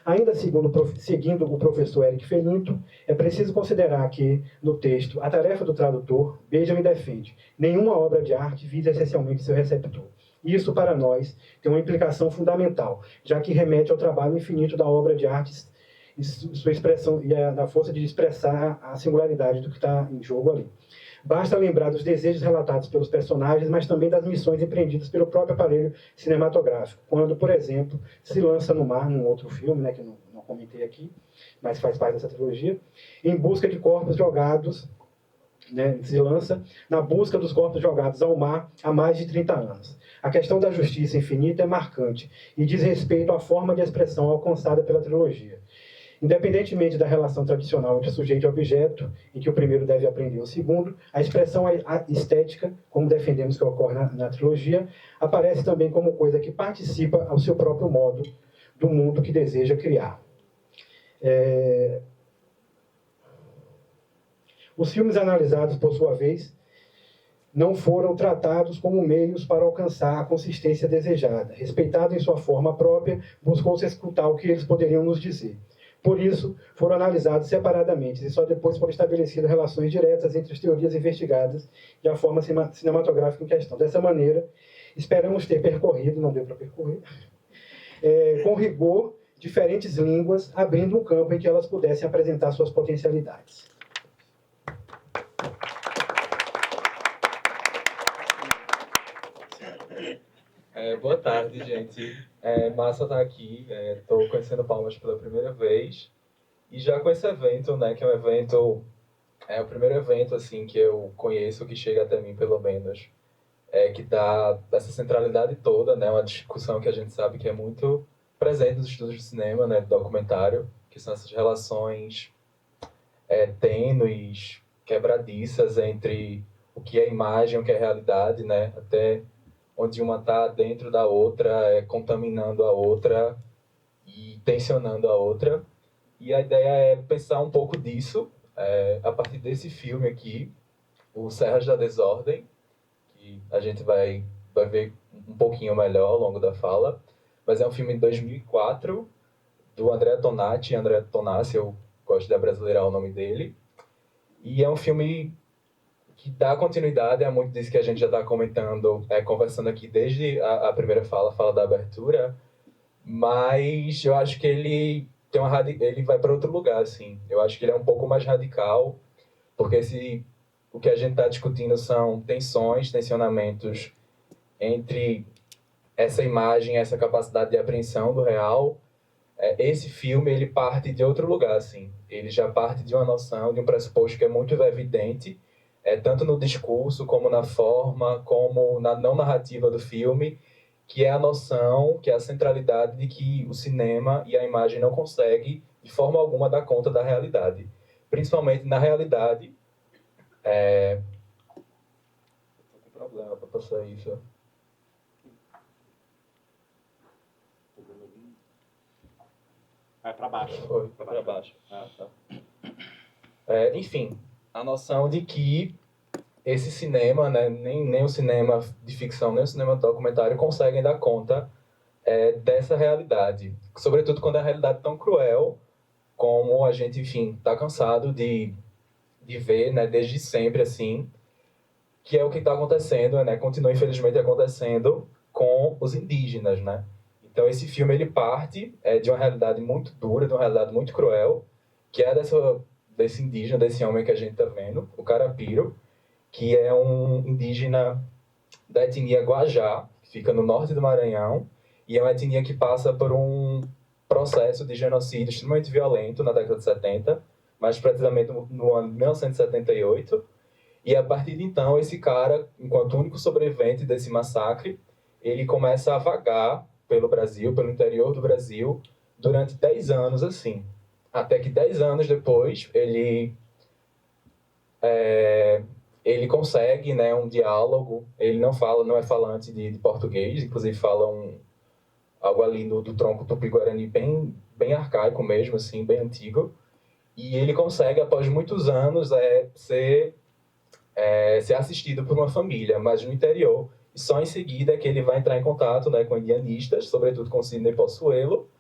Ainda seguindo o professor Eric Felinto, é preciso considerar que, no texto, a tarefa do tradutor, Benjamin defende, nenhuma obra de arte visa essencialmente seu receptor. Isso, para nós, tem uma implicação fundamental, já que remete ao trabalho infinito da obra de arte e sua expressão, e da força de expressar a singularidade do que está em jogo ali. Basta lembrar dos desejos relatados pelos personagens, mas também das missões empreendidas pelo próprio aparelho cinematográfico, quando, por exemplo, se lança no mar, num outro filme, que não comentei aqui, mas faz parte dessa trilogia, em busca de corpos jogados né, se lança na busca dos corpos jogados ao mar há mais de 30 anos. A questão da justiça infinita é marcante e diz respeito à forma de expressão alcançada pela trilogia. Independentemente da relação tradicional entre sujeito e objeto, em que o primeiro deve aprender o segundo, a expressão estética, como defendemos que ocorre na trilogia, aparece também como coisa que participa ao seu próprio modo do mundo que deseja criar. Os filmes analisados, por sua vez, não foram tratados como meios para alcançar a consistência desejada. Respeitado em sua forma própria, buscou-se escutar o que eles poderiam nos dizer. Por isso, foram analisados separadamente e só depois foram estabelecidas relações diretas entre as teorias investigadas e a forma cinematográfica em questão. Dessa maneira, esperamos ter percorrido, não deu para percorrer, com rigor, diferentes línguas, abrindo um campo em que elas pudessem apresentar suas potencialidades. Boa tarde, gente. Massa estar aqui. Estou conhecendo Palmas pela primeira vez. E já com esse evento, né, que é um evento... É o primeiro evento, assim, que eu conheço, que chega até mim, pelo menos, que dá essa centralidade toda, né, uma discussão que a gente sabe que é muito presente nos estudos de cinema, né, de documentário, que são essas relações tênues, quebradiças entre o que é imagem e o que é realidade, né, até onde uma está dentro da outra, contaminando a outra e tensionando a outra. E a ideia é pensar um pouco disso a partir desse filme aqui, o Serras da Desordem, que a gente vai ver um pouquinho melhor ao longo da fala, mas é um filme de 2004, do Andrea Tonacci, eu gosto de abrasileirar o nome dele, e é um filme que dá continuidade a muito disso que a gente já está comentando, conversando aqui desde a primeira fala da abertura, mas eu acho que ele ele vai para outro lugar, assim. Eu acho que ele é um pouco mais radical, porque o que a gente está discutindo são tensionamentos entre essa imagem, essa capacidade de apreensão do real. Esse filme, ele parte de outro lugar, assim. Ele já parte de uma noção, de um pressuposto que é muito evidente, tanto no discurso, como na forma, como na não narrativa do filme, que é a noção, que é a centralidade de que o cinema e a imagem não conseguem, de forma alguma, dar conta da realidade. Principalmente na realidade... Estou com problema para passar isso. Vai para baixo. Foi para baixo. Tá. Enfim, a noção de que esse cinema, né, nem o cinema de ficção, nem o cinema documentário conseguem dar conta dessa realidade. Sobretudo quando é a realidade tão cruel, como a gente, enfim, está cansado de ver, né, desde sempre, assim, que é o que está acontecendo, né, continua infelizmente acontecendo com os indígenas, né. Então esse filme, ele parte de uma realidade muito dura, de uma realidade muito cruel, que é desse indígena, desse homem que a gente está vendo, o Carapiro, que é um indígena da etnia Guajá, que fica no norte do Maranhão, e é uma etnia que passa por um processo de genocídio extremamente violento na década de 70, mais precisamente no ano 1978, e a partir de então, esse cara, enquanto único sobrevivente desse massacre, ele começa a vagar pelo Brasil, pelo interior do Brasil, durante 10 anos, assim. Até que 10 anos depois, ele consegue, né, um diálogo. Ele não é falante de português, inclusive fala algo ali do tronco tupi-guarani bem arcaico mesmo, assim, bem antigo. E ele consegue, após muitos anos, ser assistido por uma família, mas no interior. E só em seguida é que ele vai entrar em contato, né, com indianistas, sobretudo com Sidney Possuelo,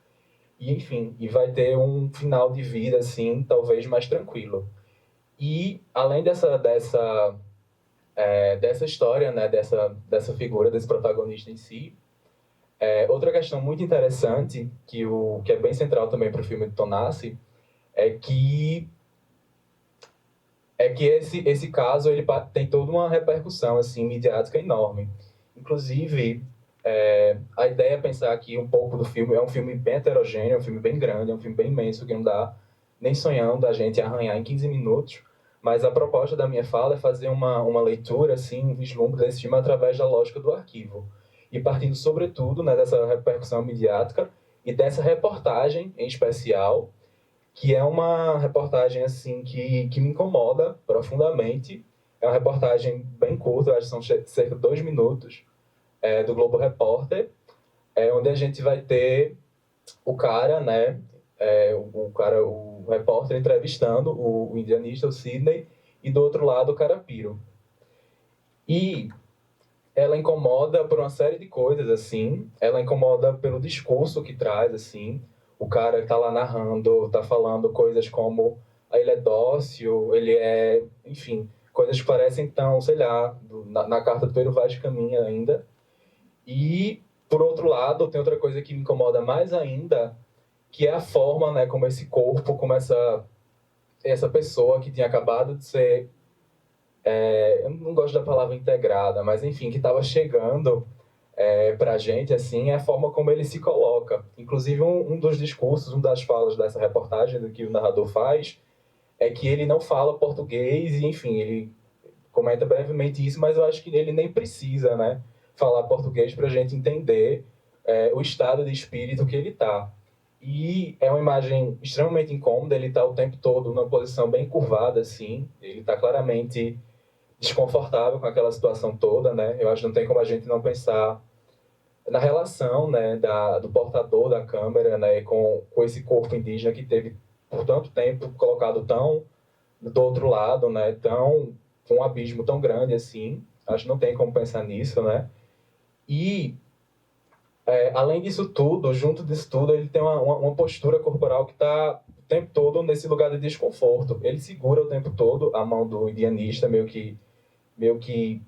e enfim, e vai ter um final de vida, assim, talvez mais tranquilo. E, além dessa história, né, dessa figura, desse protagonista em si, outra questão muito interessante, que é bem central também para o filme de Tonacci, é que esse caso ele tem toda uma repercussão assim, midiática enorme. Inclusive, a ideia é pensar aqui um pouco do filme. É um filme bem heterogêneo, é um filme bem grande, é um filme bem imenso, que não dá nem sonhando a gente arranhar em 15 minutos. Mas a proposta da minha fala é fazer uma leitura, assim, um vislumbre desse filme através da lógica do arquivo. E partindo, sobretudo, né, dessa repercussão midiática e dessa reportagem, em especial, que é uma reportagem, assim, que me incomoda profundamente. É uma reportagem bem curta, eu acho que são cerca de 2 minutos, do Globo Repórter, onde a gente vai ter o cara, né, o repórter entrevistando o indianista, o Sidney, e do outro lado o Carapiro. E ela incomoda por uma série de coisas, assim. Ela incomoda pelo discurso que traz, assim. O cara que tá lá narrando, tá falando coisas como ele é dócil, ele é... Enfim, coisas que parecem tão, sei lá, na carta do Pero Vaz de Caminha ainda. E, por outro lado, tem outra coisa que me incomoda mais ainda, que é a forma, né, como esse corpo, como essa pessoa que tinha acabado de ser... eu não gosto da palavra integrada, mas enfim, que estava chegando pra gente, assim, é a forma como ele se coloca. Inclusive, um dos discursos, uma das falas dessa reportagem do que o narrador faz, é que ele não fala português e, enfim, ele comenta brevemente isso, mas eu acho que ele nem precisa, né, falar português para a gente entender o estado de espírito que ele está. E é uma imagem extremamente incômoda, ele está o tempo todo numa posição bem curvada, assim, ele está claramente desconfortável com aquela situação toda, né? Eu acho que não tem como a gente não pensar na relação, né, do portador da câmera, né, com esse corpo indígena que teve por tanto tempo colocado tão do outro lado, né, tão com um abismo tão grande assim. Acho que não tem como pensar nisso, né? E além disso tudo, junto disso tudo, ele tem uma postura corporal que está o tempo todo nesse lugar de desconforto. Ele segura o tempo todo a mão do indianista, meio que,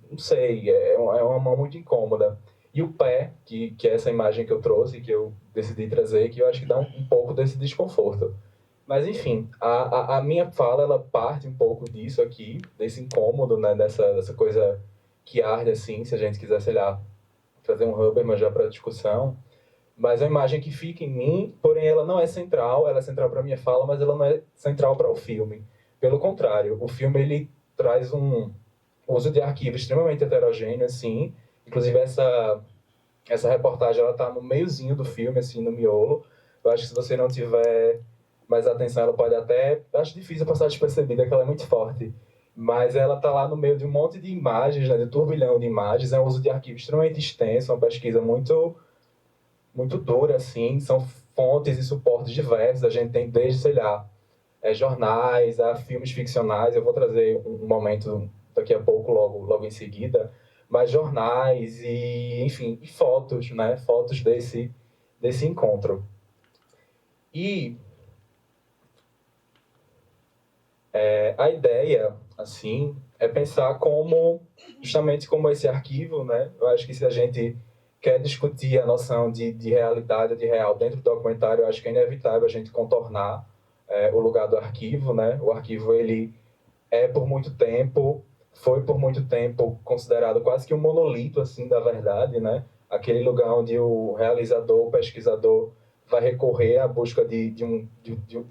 não sei, é uma mão muito incômoda. E o pé, que é essa imagem que eu trouxe, que eu decidi trazer, que eu acho que dá um pouco desse desconforto. Mas, enfim, a minha fala, ela parte um pouco disso aqui, desse incômodo, né, dessa coisa que arde, assim, se a gente quiser, sei lá, trazer um Huberman já para a discussão. Mas é uma imagem que fica em mim, porém ela não é central, ela é central para a minha fala, mas ela não é central para o filme. Pelo contrário, o filme, ele traz um uso de arquivo extremamente heterogêneo, assim. Inclusive, essa reportagem, ela tá no meiozinho do filme, assim, no miolo. Eu acho que se você não tiver mais atenção, ela pode até... Acho difícil passar despercebida, que ela é muito forte. Mas ela tá lá no meio de um monte de imagens, né, de turbilhão de imagens. É um uso de arquivo extremamente extenso, uma pesquisa muito, muito dura, assim. São fontes e suportes diversos. A gente tem desde, sei lá, jornais, a filmes ficcionais. Eu vou trazer um momento daqui a pouco, logo em seguida. Mas jornais e, enfim, e fotos, né? Fotos desse encontro. E a ideia, assim, é pensar justamente como esse arquivo, né? Eu acho que se a gente quer discutir a noção de realidade, de real dentro do documentário, eu acho que é inevitável a gente contornar o lugar do arquivo, né? O arquivo, ele foi por muito tempo considerado quase que um monolito, assim, da verdade, né? Aquele lugar onde o realizador, o pesquisador, vai recorrer à busca de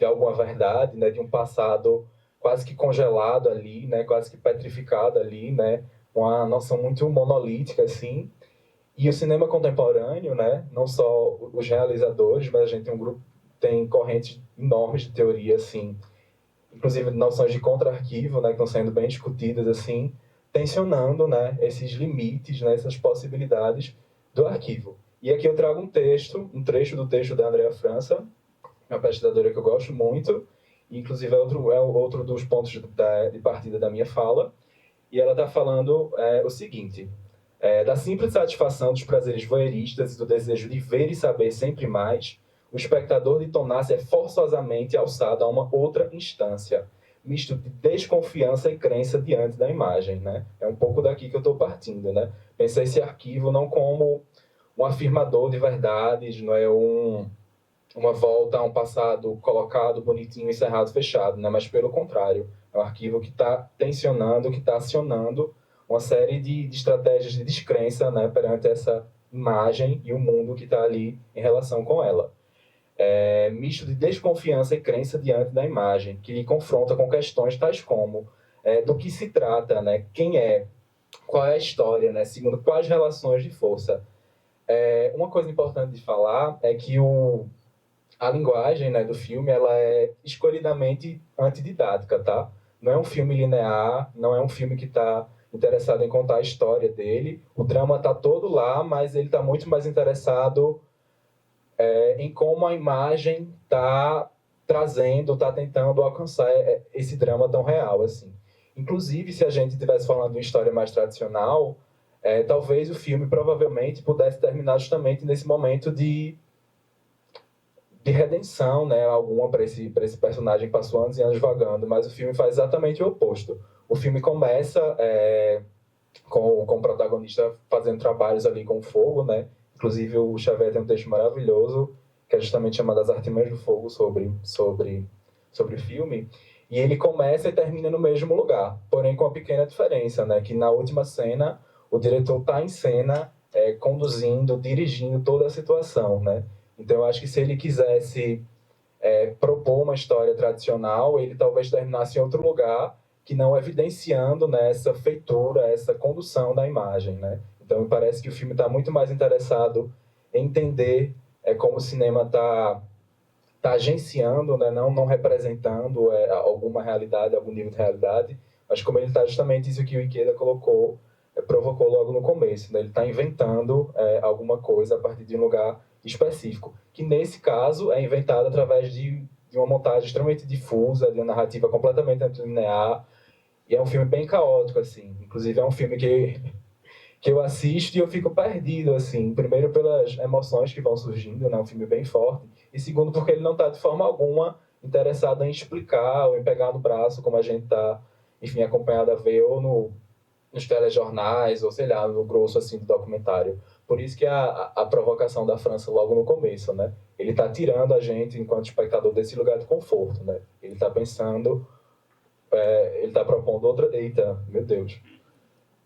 alguma verdade, né? De um passado quase que congelado ali, né? Quase que petrificado ali, né? Uma noção muito monolítica, assim. E o cinema contemporâneo, né? Não só os realizadores, mas a gente tem correntes enormes de teoria, assim, inclusive noções de contra-arquivo, né, que estão sendo bem discutidas, assim, tensionando, né, esses limites, né, essas possibilidades do arquivo. E aqui eu trago um trecho do texto da Andrea França, uma pesquisadora que eu gosto muito, e inclusive é outro dos pontos de partida da minha fala, e ela está falando o seguinte: da simples satisfação dos prazeres voyeuristas e do desejo de ver e saber sempre mais, o espectador de tornar-se é forçosamente alçado a uma outra instância, misto de desconfiança e crença diante da imagem, né? É um pouco daqui que eu estou partindo, né? Pensar esse arquivo não como um afirmador de verdades, não é uma volta a um passado colocado, bonitinho, encerrado, fechado, né? Mas pelo contrário, é um arquivo que está tensionando, que está acionando uma série de estratégias de descrença, né, perante essa imagem e o mundo que está ali em relação com ela. Misto de desconfiança e crença diante da imagem, que lhe confronta com questões tais como do que se trata, né? Quem é, qual é a história, né? Segundo quais relações de força. Uma coisa importante de falar é que a linguagem, né, do filme ela é escolhidamente antididática, tá? Não é um filme linear, não é um filme que está interessado em contar a história dele. O drama está todo lá, mas ele está muito mais interessado em como a imagem está trazendo, está tentando alcançar esse drama tão real, assim. Inclusive, se a gente estivesse falando de uma história mais tradicional, talvez o filme provavelmente pudesse terminar justamente nesse momento de redenção, né, alguma para esse personagem que passou anos e anos vagando, mas o filme faz exatamente o oposto. O filme começa com o protagonista fazendo trabalhos ali com fogo, né? Inclusive o Xavier tem um texto maravilhoso que é justamente chamado As Artimanhas do Fogo sobre o filme, e ele começa e termina no mesmo lugar, porém com uma pequena diferença, né? Que na última cena o diretor está em cena conduzindo, dirigindo toda a situação, né? Então eu acho que se ele quisesse propor uma história tradicional, ele talvez terminasse em outro lugar, que não evidenciando, né, essa feitura, essa condução da imagem, né? Então me parece que o filme está muito mais interessado em entender como o cinema está agenciando, né, não representando alguma realidade, algum nível de realidade, mas como ele está justamente isso que o Ikeda colocou, provocou logo no começo, né? Ele está inventando alguma coisa a partir de um lugar específico, que nesse caso é inventado através de uma montagem extremamente difusa, de uma narrativa completamente antilinear, e é um filme bem caótico, assim. Inclusive é um filme que eu assisto e eu fico perdido, assim. Primeiro pelas emoções que vão surgindo, né? Um filme bem forte. E segundo porque ele não está de forma alguma interessado em explicar ou em pegar no braço, como a gente está, enfim, acompanhado a ver ou nos telejornais, ou sei lá, no grosso, assim, do documentário. Por isso que a provocação da França logo no começo, né? Ele está tirando a gente, enquanto espectador, desse lugar de conforto, né? Ele está pensando... ele está propondo outra... Eita, meu Deus.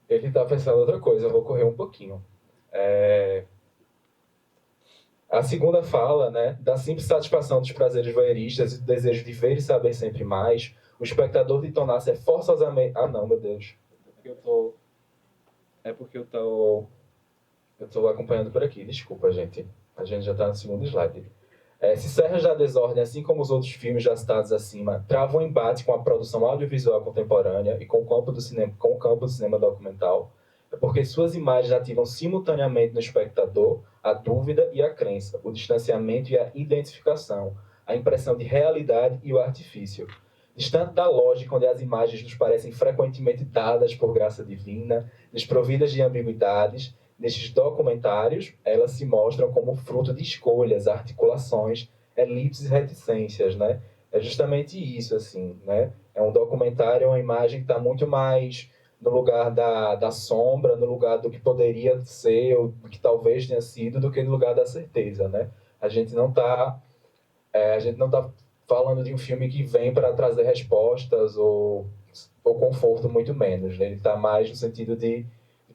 Ele está pensando outra coisa, eu vou correr um pouquinho. A segunda fala, né, da simples satisfação dos prazeres voyeuristas e do desejo de ver e saber sempre mais, o espectador de tornar-se forçosamente... Ah, não, meu Deus. É porque eu tô acompanhando por aqui, desculpa, gente. A gente já está no segundo slide. Se Serras da Desordem, assim como os outros filmes já citados acima, travam um embate com a produção audiovisual contemporânea e com o campo do cinema documental, é porque suas imagens ativam simultaneamente no espectador a dúvida e a crença, o distanciamento e a identificação, a impressão de realidade e o artifício. Distante da lógica onde as imagens nos parecem frequentemente dadas por graça divina, desprovidas de ambiguidades, nestes documentários, elas se mostram como fruto de escolhas, articulações, elipses e reticências, né? É justamente isso, assim, né? É um documentário, é uma imagem que está muito mais no lugar da sombra, no lugar do que poderia ser, ou do que talvez tenha sido, do que no lugar da certeza, né? A gente não está falando de um filme que vem para trazer respostas ou conforto, muito menos, né? Ele está mais no sentido de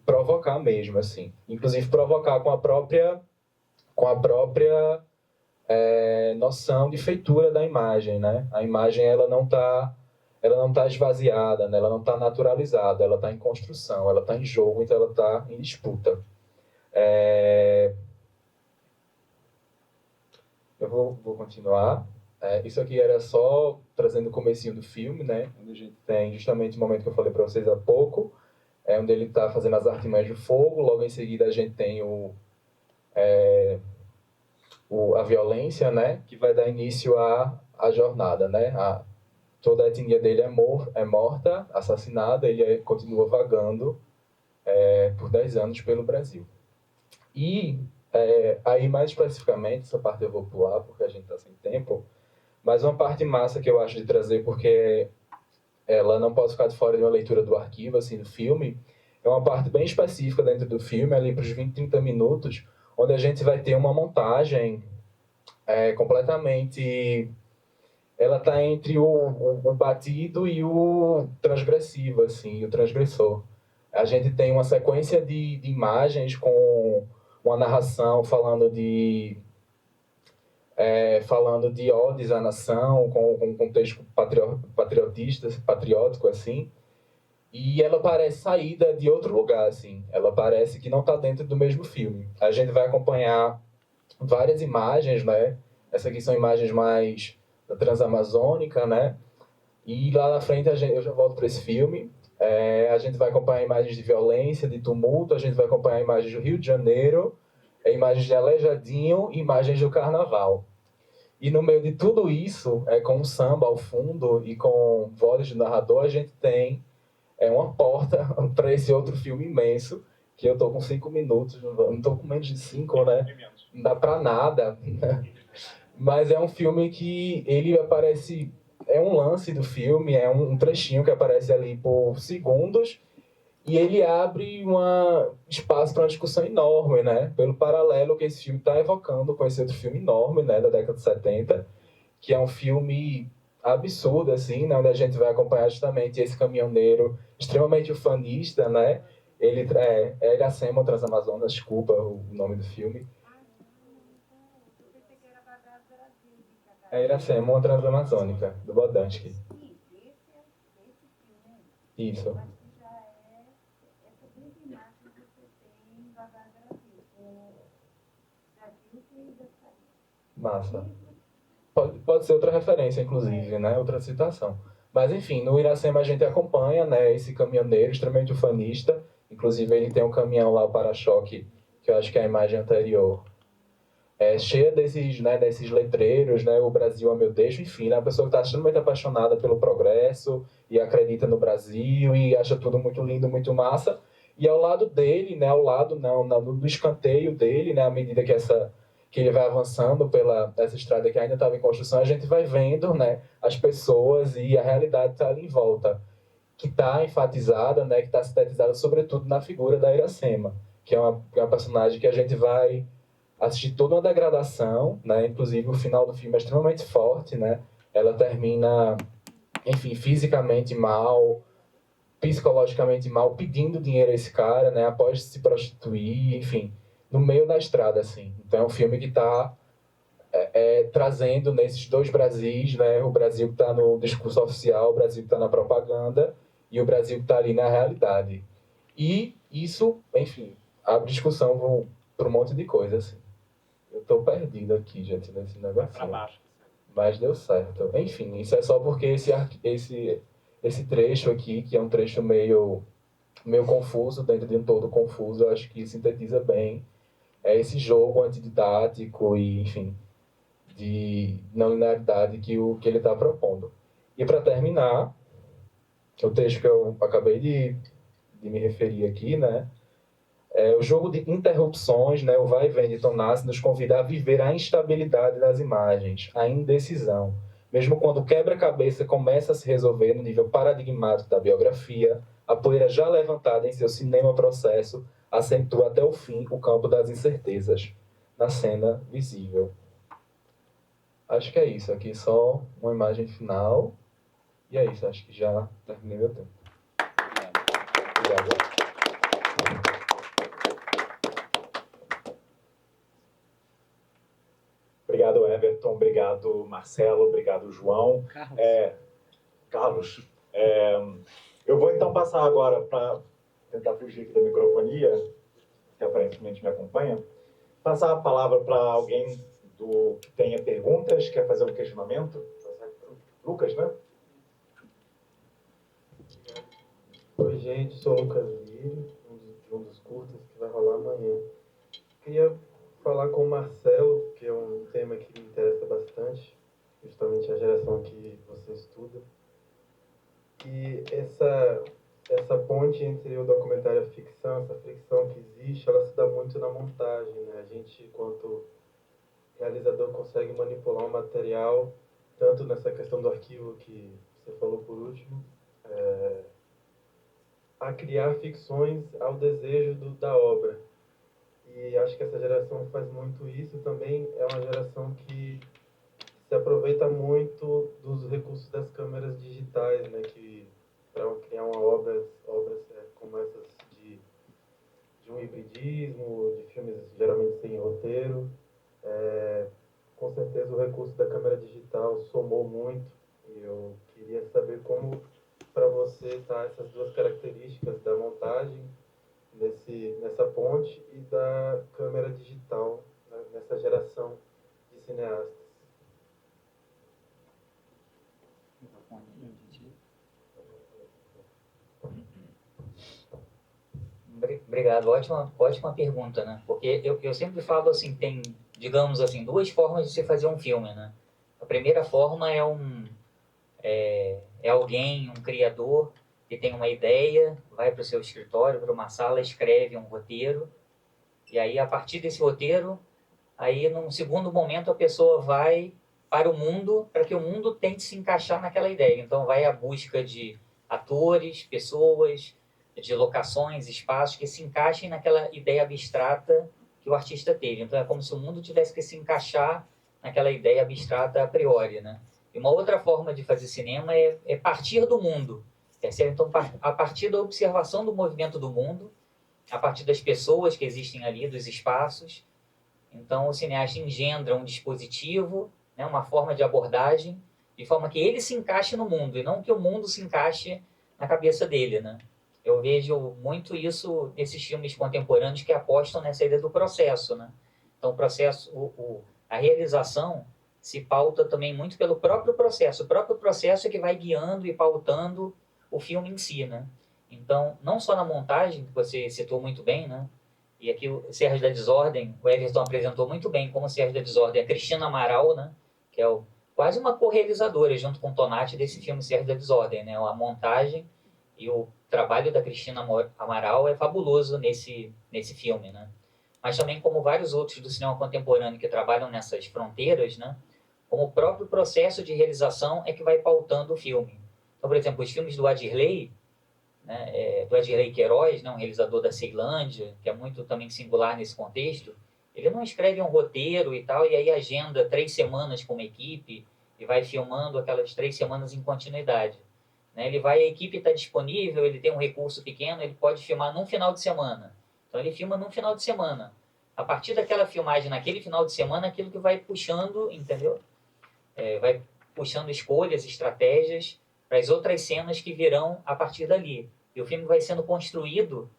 provocar mesmo, assim. Inclusive provocar com a própria noção de feitura da imagem, né? A imagem ela não tá esvaziada, né? Ela não está naturalizada, ela está em construção, ela está em jogo, então ela está em disputa. Eu vou continuar. Isso aqui era só trazendo o comecinho do filme, né? Onde a gente tem justamente o momento que eu falei para vocês há pouco, onde ele está fazendo as artimanhas do fogo. Logo em seguida a gente tem a violência, né? Que vai dar início à jornada, né? Toda a etnia dele é morta, assassinada, ele continua vagando por 10 anos pelo Brasil. E aí, mais especificamente, essa parte eu vou pular porque a gente está sem tempo, mas uma parte massa que eu acho de trazer, porque ela não pode ficar de fora de uma leitura do arquivo, assim, do filme, é uma parte bem específica dentro do filme, ali para os 20, 30 minutos, onde a gente vai ter uma montagem completamente... Ela está entre o batido e o transgressivo, assim, o transgressor. A gente tem uma sequência de imagens com uma narração falando de odes à nação, com um contexto patriótico, assim, E ela parece saída de outro lugar, assim. Ela parece que não está dentro do mesmo filme. A gente vai acompanhar várias imagens, né? Essas aqui são imagens mais da Transamazônica, né? E lá na frente eu já volto para esse filme. A gente vai acompanhar imagens de violência, de tumulto, a gente vai acompanhar imagens do Rio de Janeiro, imagens de Aleijadinho e imagens do Carnaval. E no meio de tudo isso, com o samba ao fundo e com vozes de narrador, a gente tem uma porta para esse outro filme imenso, que eu tô com 5 minutos, não tô com menos de 5, né? Não dá para nada. Mas é um filme que ele aparece, é um lance do filme, é um trechinho que aparece ali por segundos, e ele abre espaço para uma discussão enorme, né? Pelo paralelo que esse filme está evocando com esse outro filme enorme, né, da década de 70, que é um filme absurdo, assim, né, onde a gente vai acompanhar justamente esse caminhoneiro extremamente ufanista, né? Ele é Iracema Transamazonas, desculpa o nome do filme. É Iracema Transamazônica, do Bodansky. Isso. Massa. Pode ser outra referência, inclusive, né? Outra citação. Mas, enfim, no Iracema a gente acompanha, né, esse caminhoneiro extremamente ufanista. Inclusive, ele tem um caminhão lá, o para-choque, que eu acho que é a imagem anterior. Cheia desses letreiros, né? O Brasil é meu deixo, enfim, né? A pessoa que está extremamente apaixonada pelo progresso e acredita no Brasil e acha tudo muito lindo, muito massa. E ao lado dele, né? Ao lado, não, no escanteio dele, né? À medida que ele vai avançando pela essa estrada que ainda estava em construção, a gente vai vendo, né, as pessoas e a realidade está ali em volta, que está enfatizada, né, que está sintetizada sobretudo na figura da Iracema, que é uma personagem que a gente vai assistir toda uma degradação, né, inclusive o final do filme é extremamente forte, né, ela termina, enfim, fisicamente mal, psicologicamente mal, pedindo dinheiro a esse cara, né, após se prostituir, enfim, no meio da estrada, assim. Então é um filme que está trazendo nesses dois Brasis, né, o Brasil que está no discurso oficial, o Brasil que está na propaganda e o Brasil que está ali na realidade. E isso, enfim, abre discussão para um monte de coisa, assim. Eu estou perdido aqui, gente, nesse negócio. Mas deu certo. Enfim, isso é só porque esse trecho aqui, que é um trecho meio confuso, dentro de um todo confuso, eu acho que sintetiza bem esse jogo antididático e, enfim, de não linearidade que ele está propondo. E para terminar, o trecho que eu acabei de me referir aqui, né? O jogo de interrupções, né, o vai e vem de Tonassi nos convida a viver a instabilidade das imagens, a indecisão. Mesmo quando o quebra-cabeça começa a se resolver no nível paradigmático da biografia, a poeira já levantada em seu cinema-processo acentua até o fim o campo das incertezas, na cena visível. Acho que é isso. Aqui só uma imagem final. E é isso. Acho que já terminei meu tempo. Obrigado. Obrigado, Everton. Obrigado, Marcelo. Obrigado, João. Carlos. Eu vou então passar agora para tentar fugir aqui da microfonia, que aparentemente me acompanha, passar a palavra para alguém que tenha perguntas, quer fazer um questionamento. Lucas, né? Oi, gente, sou o Lucas Lírio, um dos curtas que vai rolar amanhã. Queria falar com o Marcelo, que é um tema que me interessa bastante, justamente a geração que você estuda. E essa ponte entre o documentário e a ficção, essa fricção que existe, ela se dá muito na montagem, né? A gente, enquanto realizador, consegue manipular o material, tanto nessa questão do arquivo que você falou por último, a criar ficções ao desejo da obra. E acho que essa geração faz muito isso. Também é uma geração que se aproveita muito dos recursos das câmeras digitais, né, que para criar obras como essas de um hibridismo, de filmes geralmente sem roteiro. Com certeza o recurso da câmera digital somou muito, e eu queria saber como para você essas duas características da montagem nessa ponte e da câmera digital, né, nessa geração de cineastas. Obrigado, ótima pergunta, né? Porque eu sempre falo assim, tem, digamos assim, duas formas de se fazer um filme, né? A primeira forma é alguém, um criador, que tem uma ideia, vai para o seu escritório, para uma sala, escreve um roteiro, e aí a partir desse roteiro, aí num segundo momento a pessoa vai para o mundo, para que o mundo tente se encaixar naquela ideia. Então vai à busca de atores, pessoas, de locações, espaços que se encaixem naquela ideia abstrata que o artista teve. Então é como se o mundo tivesse que se encaixar naquela ideia abstrata a priori, né? E uma outra forma de fazer cinema é partir do mundo. Então, a partir da observação do movimento do mundo, a partir das pessoas que existem ali, dos espaços. Então, o cineasta engendra um dispositivo, né, uma forma de abordagem, de forma que ele se encaixe no mundo, e não que o mundo se encaixe na cabeça dele, né? Eu vejo muito isso nesses filmes contemporâneos que apostam nessa ideia do processo, né? Então, o processo, a realização se pauta também muito pelo próprio processo. O próprio processo é que vai guiando e pautando o filme em si, né? Então, não só na montagem, que você citou muito bem, né? E aqui o Sérgio da Desordem, o Everton apresentou muito bem como o Sérgio da Desordem, a Cristina Amaral, né? Que é quase uma co-realizadora junto com o Tonati desse filme Sérgio da Desordem, né? A montagem e o trabalho da Cristina Amaral é fabuloso nesse filme, né? Mas também como vários outros do cinema contemporâneo que trabalham nessas fronteiras, né? Como o próprio processo de realização é que vai pautando o filme. Então, por exemplo, os filmes do Adirley, né, do Adirley Queiroz, né, um realizador da Ceilândia, que é muito também singular nesse contexto, ele não escreve um roteiro e tal, e aí agenda 3 semanas com uma equipe e vai filmando aquelas 3 semanas em continuidade. Né? A equipe está disponível, ele tem um recurso pequeno, ele pode filmar num final de semana. Então ele filma num final de semana. A partir daquela filmagem naquele final de semana, aquilo que vai puxando, entendeu? Vai puxando escolhas, estratégias para as outras cenas que virão a partir dali. E o filme vai sendo construído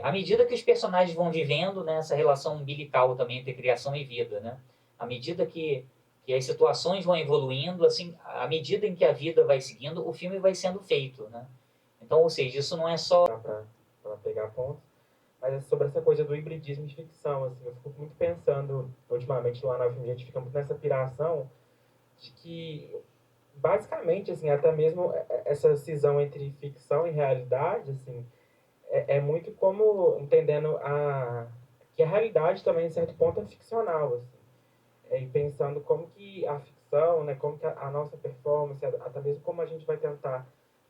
à medida que os personagens vão vivendo, né, essa relação umbilical também entre criação e vida, né? À medida que as situações vão evoluindo, assim, à medida em que a vida vai seguindo, o filme vai sendo feito, né? Então, ou seja, isso não é só para pegar pontos, mas é sobre essa coisa do hibridismo de ficção, assim, eu fico muito pensando, ultimamente lá na UFMG, a gente fica muito nessa piração de que, basicamente, assim, até mesmo essa cisão entre ficção e realidade, assim, é muito como entendendo que a realidade também, em certo ponto, é ficcional, assim. E pensando como que a ficção, né, como que a nossa performance, até mesmo como a gente vai tentar,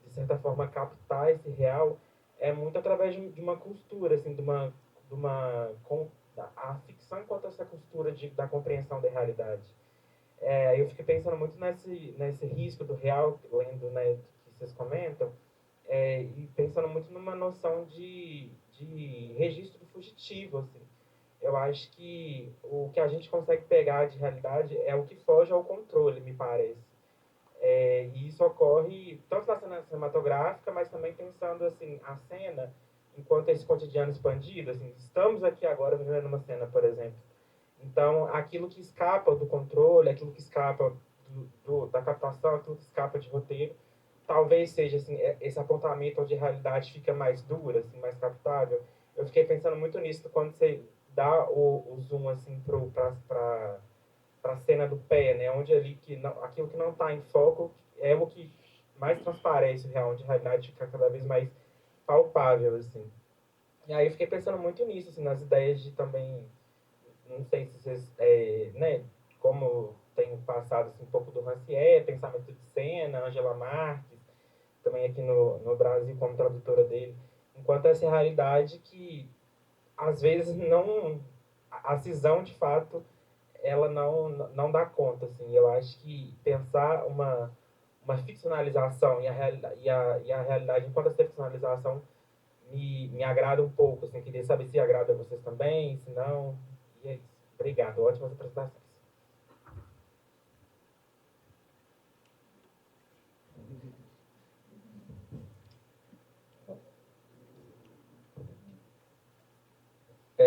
de certa forma, captar esse real, é muito através de uma costura, assim, a ficção enquanto essa costura da compreensão da realidade. Eu fiquei pensando muito nesse risco do real, lendo, né, que vocês comentam, e pensando muito numa noção de registro fugitivo, assim. Eu acho que o que a gente consegue pegar de realidade é o que foge ao controle, me parece. E isso ocorre tanto na cena cinematográfica, mas também pensando assim, a cena enquanto esse cotidiano expandido. Assim, estamos aqui agora vivendo uma cena, por exemplo. Então, aquilo que escapa do controle, aquilo que escapa da captação, aquilo que escapa de roteiro, talvez seja assim, esse apontamento onde a realidade fica mais dura, assim, mais captável. Eu fiquei pensando muito nisso quando você dá o zoom assim para a cena do pé, né? Onde ali aquilo que não está em foco é o que mais transparece o real, onde a realidade fica cada vez mais palpável, assim. E aí eu fiquei pensando muito nisso, assim, nas ideias de também, não sei se vocês, né? Como tem passado assim, um pouco do Rancière, pensamento de cena, Angela Marques, também aqui no Brasil como tradutora dele, enquanto essa realidade que às vezes não, a cisão de fato ela não dá conta, assim. Eu acho que pensar uma ficcionalização e a realidade enquanto essa ficcionalização me agrada um pouco, assim. Queria saber se agrada a vocês também, se não, e é isso. Obrigado, ótimas apresentações.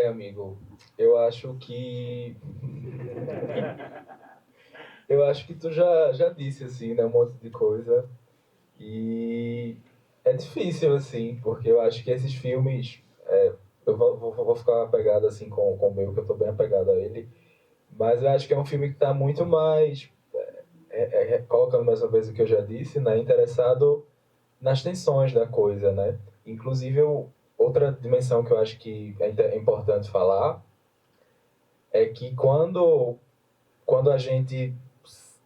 amigo, eu acho que tu já disse, assim, né, um monte de coisa. E é difícil, assim, porque eu acho que esses filmes... eu vou ficar apegado, assim, com o meu, que eu tô bem apegado a ele. Mas eu acho que é um filme que está muito mais... colocando mais uma vez o que eu já disse, né, interessado nas tensões da coisa, né? Inclusive, outra dimensão que eu acho que é importante falar é que quando a gente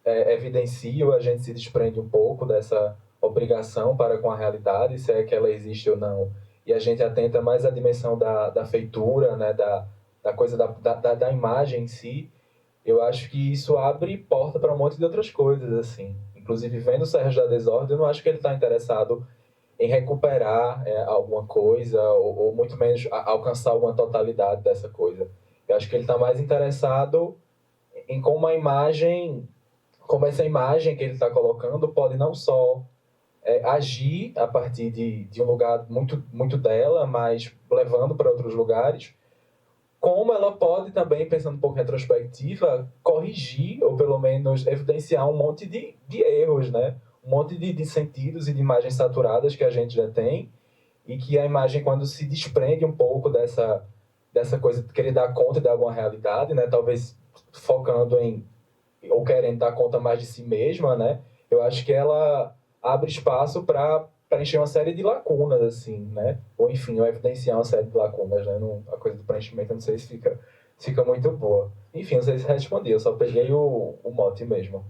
evidencia ou a gente se desprende um pouco dessa obrigação para com a realidade, se é que ela existe ou não, e a gente atenta mais à dimensão da feitura, né, da coisa da imagem em si, eu acho que isso abre porta para um monte de outras coisas, assim. Inclusive, vendo o Sérgio da Desordem, eu não acho que ele está interessado em recuperar alguma coisa, ou muito menos alcançar alguma totalidade dessa coisa. Eu acho que ele está mais interessado em como essa imagem que ele está colocando pode não só agir a partir de um lugar muito, muito dela, mas levando para outros lugares, como ela pode também, pensando um pouco em retrospectiva, corrigir, ou pelo menos evidenciar um monte de erros, né? Um monte de sentidos e de imagens saturadas que a gente já tem, e que a imagem, quando se desprende um pouco dessa coisa de querer dar conta de alguma realidade, né? Talvez focando ou querendo dar conta mais de si mesma, né? Eu acho que ela abre espaço para preencher uma série de lacunas, assim, né? Ou, enfim, ou evidenciar uma série de lacunas, né? A coisa do preenchimento, eu não sei se fica muito boa. Enfim, não sei se respondi, eu só peguei o mote mesmo.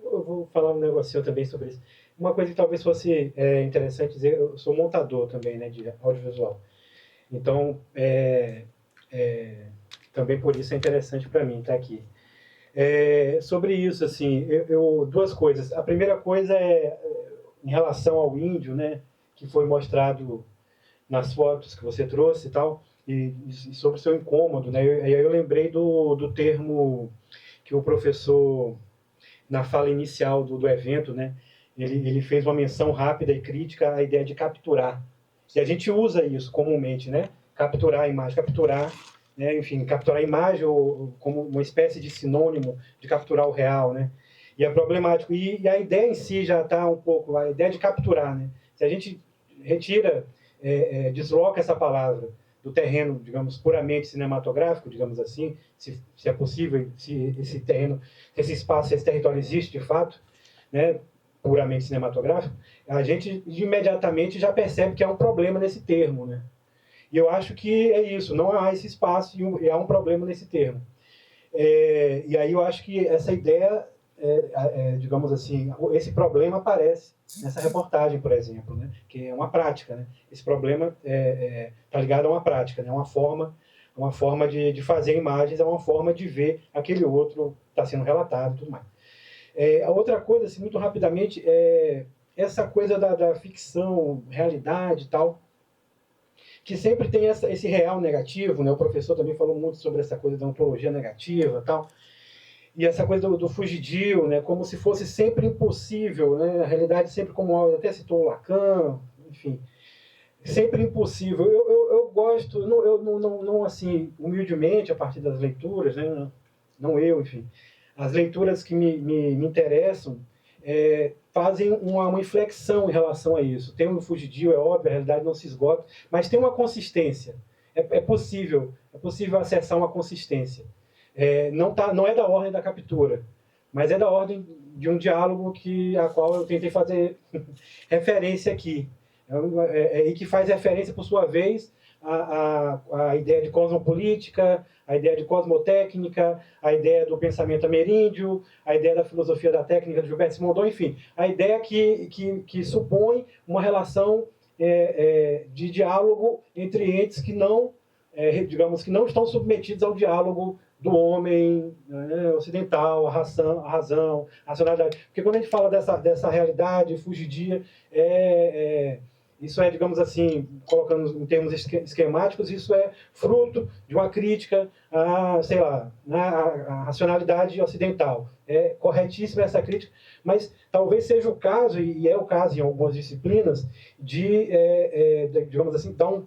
Eu vou falar um negocinho também sobre isso. Uma coisa que talvez fosse interessante dizer, eu sou montador também, né, de audiovisual. Então, também por isso é interessante para mim estar aqui. Sobre isso, assim, duas coisas. A primeira coisa é em relação ao índio, né, que foi mostrado nas fotos que você trouxe e tal, e sobre o seu incômodo, né, e aí eu lembrei do termo que o professor, na fala inicial do evento, né, ele fez uma menção rápida e crítica à ideia de capturar. E a gente usa isso comumente, né, capturar a imagem, né, enfim, capturar a imagem como uma espécie de sinônimo de capturar o real, né? E é problemático. E a ideia em si já está um pouco, a ideia de capturar, né? Se a gente retira, desloca essa palavra do terreno, digamos, puramente cinematográfico, digamos assim, se é possível, se esse terreno, esse espaço, esse território existe de fato, né, puramente cinematográfico, a gente imediatamente já percebe que há um problema nesse termo, né? E eu acho que é isso, não há esse espaço e há um problema nesse termo. E aí eu acho que essa ideia, digamos assim, esse problema aparece nessa reportagem, por exemplo, né? Que é uma prática, né? Esse problema está ligado a uma prática, né? Uma forma de fazer imagens, é uma forma de ver aquele outro que está sendo relatado e tudo mais. A outra coisa, assim, muito rapidamente, é essa coisa da ficção, realidade e tal, que sempre tem esse real negativo, né? O professor também falou muito sobre essa coisa da ontologia negativa e tal, e essa coisa do fugidio, né? Como se fosse sempre impossível, né? A realidade sempre como, até citou o Lacan, enfim, sempre impossível. Eu gosto, não assim, humildemente, a partir das leituras, né? Não eu, enfim, as leituras que me interessam fazem uma inflexão em relação a isso. Tem um fugidio, é óbvio, a realidade não se esgota, mas tem uma consistência. É possível acessar uma consistência. Não é da ordem da captura, mas é da ordem de um diálogo a qual eu tentei fazer referência aqui. E que faz referência, por sua vez, a ideia de cosmopolítica, a ideia de cosmotécnica, a ideia do pensamento ameríndio, a ideia da filosofia da técnica de Gilberto Simondon, enfim, a ideia que supõe uma relação de diálogo entre entes que não, digamos, que não estão submetidos ao diálogo do homem, né, ocidental, a razão, a racionalidade. Porque quando a gente fala dessa realidade fugidia, isso digamos assim, colocando em termos esquemáticos, isso é fruto de uma crítica sei lá, à racionalidade ocidental. É corretíssima essa crítica, mas talvez seja o caso, e é o caso em algumas disciplinas, de digamos assim, dar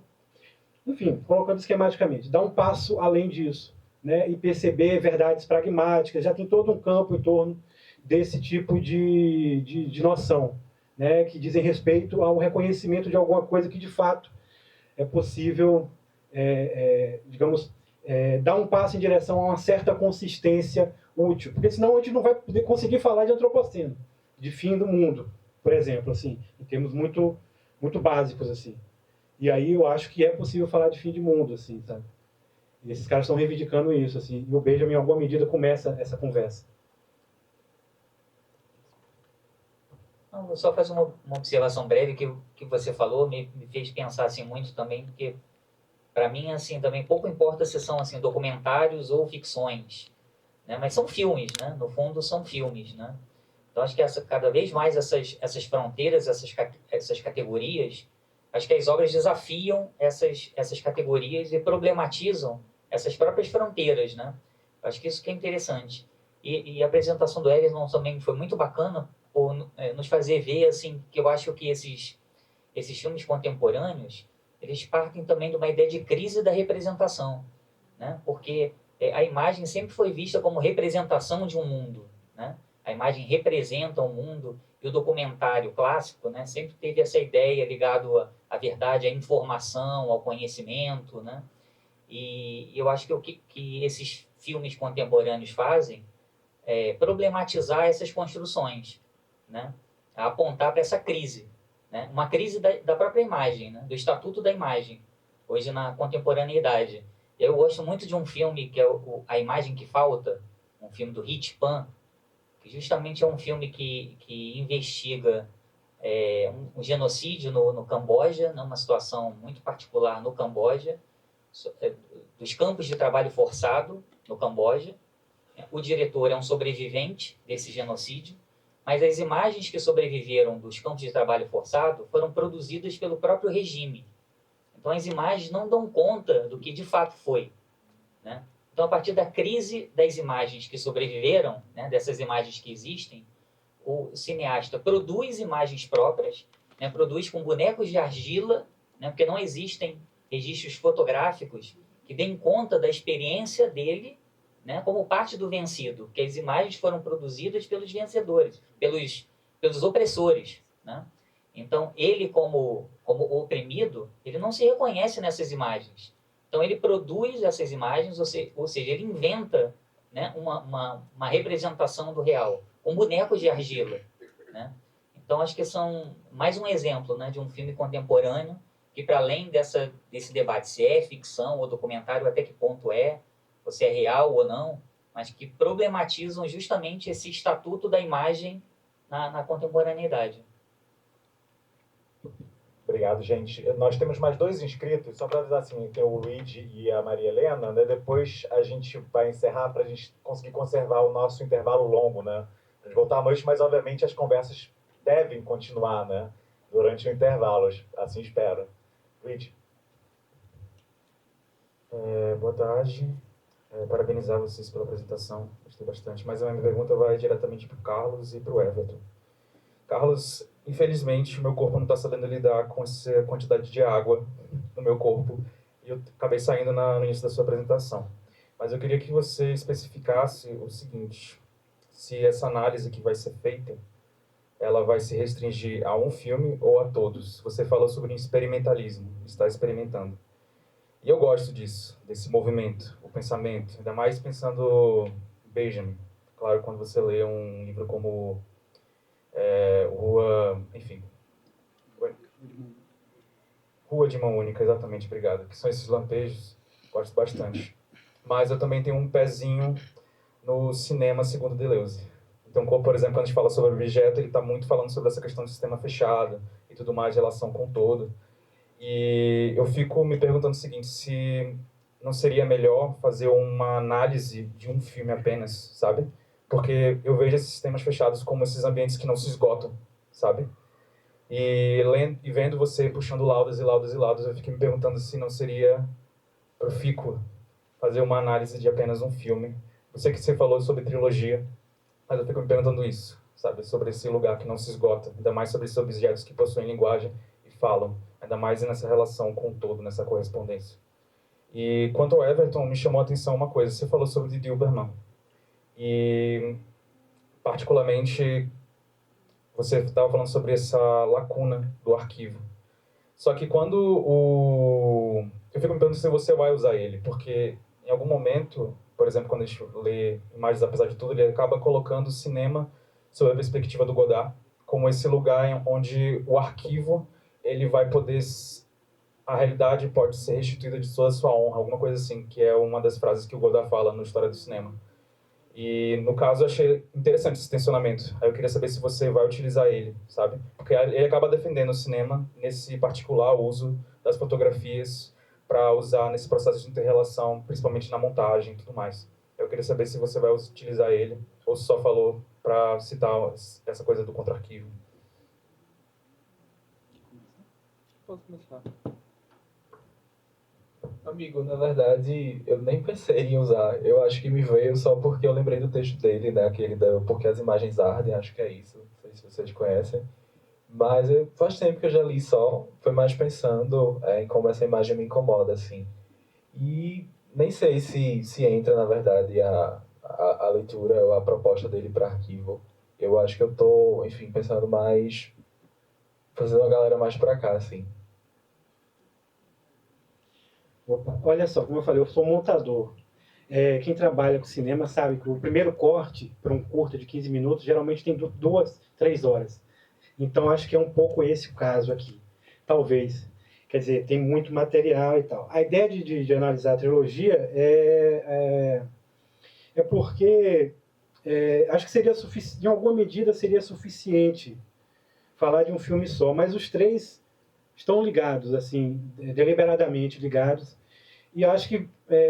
enfim, colocando esquematicamente, dar um passo além disso, né, e perceber verdades pragmáticas, já tem todo um campo em torno desse tipo de noção, né, que dizem respeito ao reconhecimento de alguma coisa que, de fato, é possível, digamos, dar um passo em direção a uma certa consistência útil, porque senão a gente não vai poder conseguir falar de antropoceno, de fim do mundo, por exemplo, assim, em termos muito, muito básicos, assim. E aí eu acho que é possível falar de fim de mundo, assim, sabe? E esses caras estão reivindicando isso, assim, e o Benjamin, em alguma medida, começa essa conversa. Não, vou só fazer uma observação breve que você falou, me fez pensar assim muito também, porque para mim assim também pouco importa se são assim documentários ou ficções, né? Mas são filmes, né? No fundo são filmes, né? Então acho que cada vez mais essas fronteiras, essas categorias, acho que as obras desafiam essas categorias e problematizam essas próprias fronteiras, né? Acho que isso que é interessante. E a apresentação do Everton também foi muito bacana por nos fazer ver assim que eu acho que esses filmes contemporâneos eles partem também de uma ideia de crise da representação, né? Porque a imagem sempre foi vista como representação de um mundo, né? A imagem representa um mundo e o documentário clássico, né, sempre teve essa ideia ligado à verdade, à informação, ao conhecimento, né? E eu acho que o que esses filmes contemporâneos fazem é problematizar essas construções, né? A apontar para essa crise, né? Uma crise da própria imagem, né? Do estatuto da imagem, hoje na contemporaneidade. Eu gosto muito de um filme que é A Imagem que Falta, um filme do Hit Pan, que justamente é um filme que investiga um genocídio no Camboja, numa situação muito particular no Camboja, dos campos de trabalho forçado no Camboja. O diretor é um sobrevivente desse genocídio, mas as imagens que sobreviveram dos campos de trabalho forçado foram produzidas pelo próprio regime. Então as imagens não dão conta do que de fato foi, né? Então, a partir da crise das imagens que sobreviveram, né, dessas imagens que existem, o cineasta produz imagens próprias, né, produz com bonecos de argila, né, porque não existem registros fotográficos que deem conta da experiência dele, né, como parte do vencido, que as imagens foram produzidas pelos vencedores, pelos opressores, né? Então, ele como oprimido, ele não se reconhece nessas imagens. Então, ele produz essas imagens, ou seja, ele inventa, né, uma representação do real, com bonecos de argila, né? Então, acho que são mais um exemplo, né, de um filme contemporâneo que, para além desse debate se é ficção ou documentário, até que ponto ou se é real ou não, mas que problematizam justamente esse estatuto da imagem na contemporaneidade. Obrigado, gente. Nós temos mais 2 inscritos, só para avisar assim, tem o Luigi e a Maria Helena, né? Depois a gente vai encerrar para a gente conseguir conservar o nosso intervalo longo, né? A gente voltar à noite, mas obviamente as conversas devem continuar, né? Durante o intervalo, assim espero. Luigi. Boa tarde. Parabenizar vocês pela apresentação, gostei bastante. Mas a minha pergunta vai diretamente para o Carlos e para o Everton. Carlos, infelizmente, o meu corpo não está sabendo lidar com essa quantidade de água no meu corpo e eu acabei saindo no início da sua apresentação. Mas eu queria que você especificasse o seguinte: se essa análise que vai ser feita, ela vai se restringir a um filme ou a todos? Você falou sobre experimentalismo, está experimentando. E eu gosto disso, desse movimento, o pensamento, ainda mais pensando Benjamin. Claro, quando você lê um livro como Rua de Mão Única, exatamente, obrigado. Que são esses lampejos, gosto bastante. Mas eu também tenho um pezinho no cinema segundo Deleuze. Então, como, por exemplo, quando a gente fala sobre objeto, ele está muito falando sobre essa questão do sistema fechado e tudo mais, relação com o todo. E eu fico me perguntando o seguinte: se não seria melhor fazer uma análise de um filme apenas, sabe? Porque eu vejo esses sistemas fechados como esses ambientes que não se esgotam, sabe? E vendo você puxando laudas e laudas e laudas, eu fiquei me perguntando se não seria profícuo fazer uma análise de apenas um filme. Eu sei que você falou sobre trilogia, mas eu fico me perguntando isso, sabe? Sobre esse lugar que não se esgota, ainda mais sobre esses objetos que possuem linguagem e falam. ainda mais nessa relação com o todo, nessa correspondência. E quanto ao Everton, me chamou a atenção uma coisa, você falou sobre Didi Uberman, e particularmente você estava falando sobre essa lacuna do arquivo. Só que eu fico me perguntando se você vai usar ele, porque em algum momento, por exemplo, quando a gente lê Imagens Apesar de Tudo, ele acaba colocando o cinema sob a perspectiva do Godard, como esse lugar onde o arquivo, ele vai poder, a realidade pode ser restituída de toda a sua honra, alguma coisa assim, que é uma das frases que o Godard fala no História do Cinema. E, no caso, eu achei interessante esse tensionamento. Aí eu queria saber se você vai utilizar ele, sabe? Porque ele acaba defendendo o cinema nesse particular uso das fotografias para usar nesse processo de interrelação, principalmente na montagem e tudo mais. Eu queria saber se você vai utilizar ele ou se só falou para citar essa coisa do contra-arquivo. Posso começar? Amigo, na verdade, eu nem pensei em usar. Eu acho que me veio só porque eu lembrei do texto dele, né? Aquele da Porque as Imagens Ardem, acho que é isso. Não sei se vocês conhecem. Mas faz tempo que eu já li só. Foi mais pensando em como essa imagem me incomoda, assim. E nem sei se entra, na verdade, a leitura ou a proposta dele para arquivo. Eu acho que eu tô, enfim, pensando mais... fazendo a galera mais para cá, assim. Opa, olha só, como eu falei, eu sou montador. Quem trabalha com cinema sabe que o primeiro corte para um curta de 15 minutos geralmente tem 2, 3 horas. Então acho que é um pouco esse o caso aqui. Talvez. Quer dizer, tem muito material e tal. A ideia de analisar a trilogia é porque acho que seria em alguma medida seria suficiente falar de um filme só, mas os 3 estão ligados, assim, deliberadamente ligados, e acho que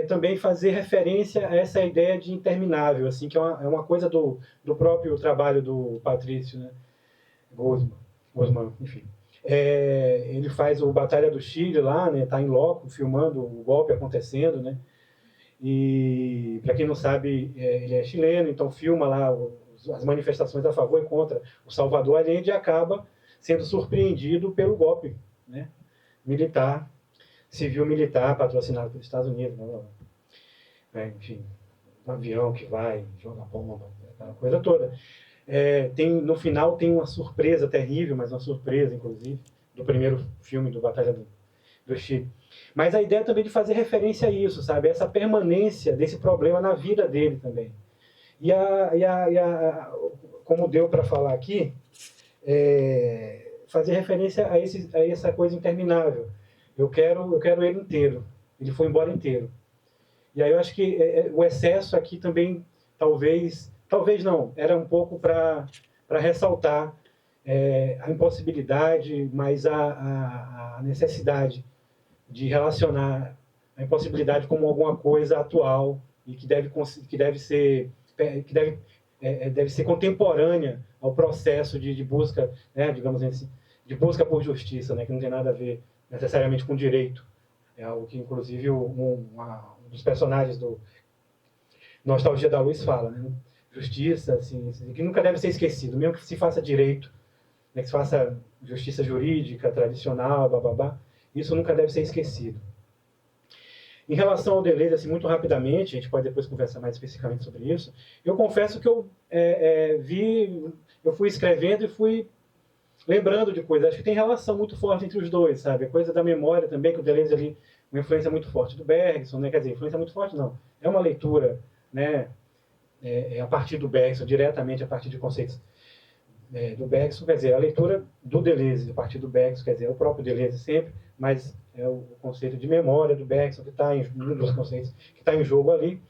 também fazer referência a essa ideia de interminável, assim, que é uma coisa do próprio trabalho do Patrício, né? Guzmán, enfim. Ele faz o Batalha do Chile lá, né? Tá em loco, filmando o golpe acontecendo, né? E, para quem não sabe, ele é chileno, então filma lá as manifestações a favor e contra o Salvador Allende e acaba sendo surpreendido pelo golpe, né? Militar, civil-militar, patrocinado pelos Estados Unidos, enfim, um avião que vai, joga bomba, aquela coisa toda. No final tem uma surpresa terrível, mas uma surpresa, inclusive, do primeiro filme do Batalha do Chile. Mas a ideia também de fazer referência a isso, sabe? Essa permanência desse problema na vida dele também. E como deu para falar aqui, fazer referência a essa coisa interminável. Eu quero ele inteiro. Ele foi embora inteiro. E aí eu acho que o excesso aqui também, talvez não, era um pouco para ressaltar a impossibilidade, mas a necessidade de relacionar a impossibilidade como alguma coisa atual e que deve ser contemporânea ao processo de busca, né, digamos assim, de busca por justiça, né, que não tem nada a ver necessariamente com direito. É algo que, inclusive, um dos personagens do Nostalgia da Luz fala, né? Justiça, assim, que nunca deve ser esquecido, mesmo que se faça direito, né, que se faça justiça jurídica, tradicional, bababá, isso nunca deve ser esquecido. Em relação ao Deleuze, assim, muito rapidamente, a gente pode depois conversar mais especificamente sobre isso, eu confesso que eu fui escrevendo e fui lembrando de coisas. Acho que tem relação muito forte entre os dois, sabe? A coisa da memória também, que o Deleuze ali, uma influência muito forte do Bergson, né? Quer dizer, influência muito forte não. É uma leitura, né? A partir do Bergson, diretamente a partir de conceitos do Bergson, quer dizer, a leitura do Deleuze a partir do Bergson, quer dizer, é o próprio Deleuze sempre, mas é o conceito de memória do Bergson que está um dos conceitos que está em jogo ali.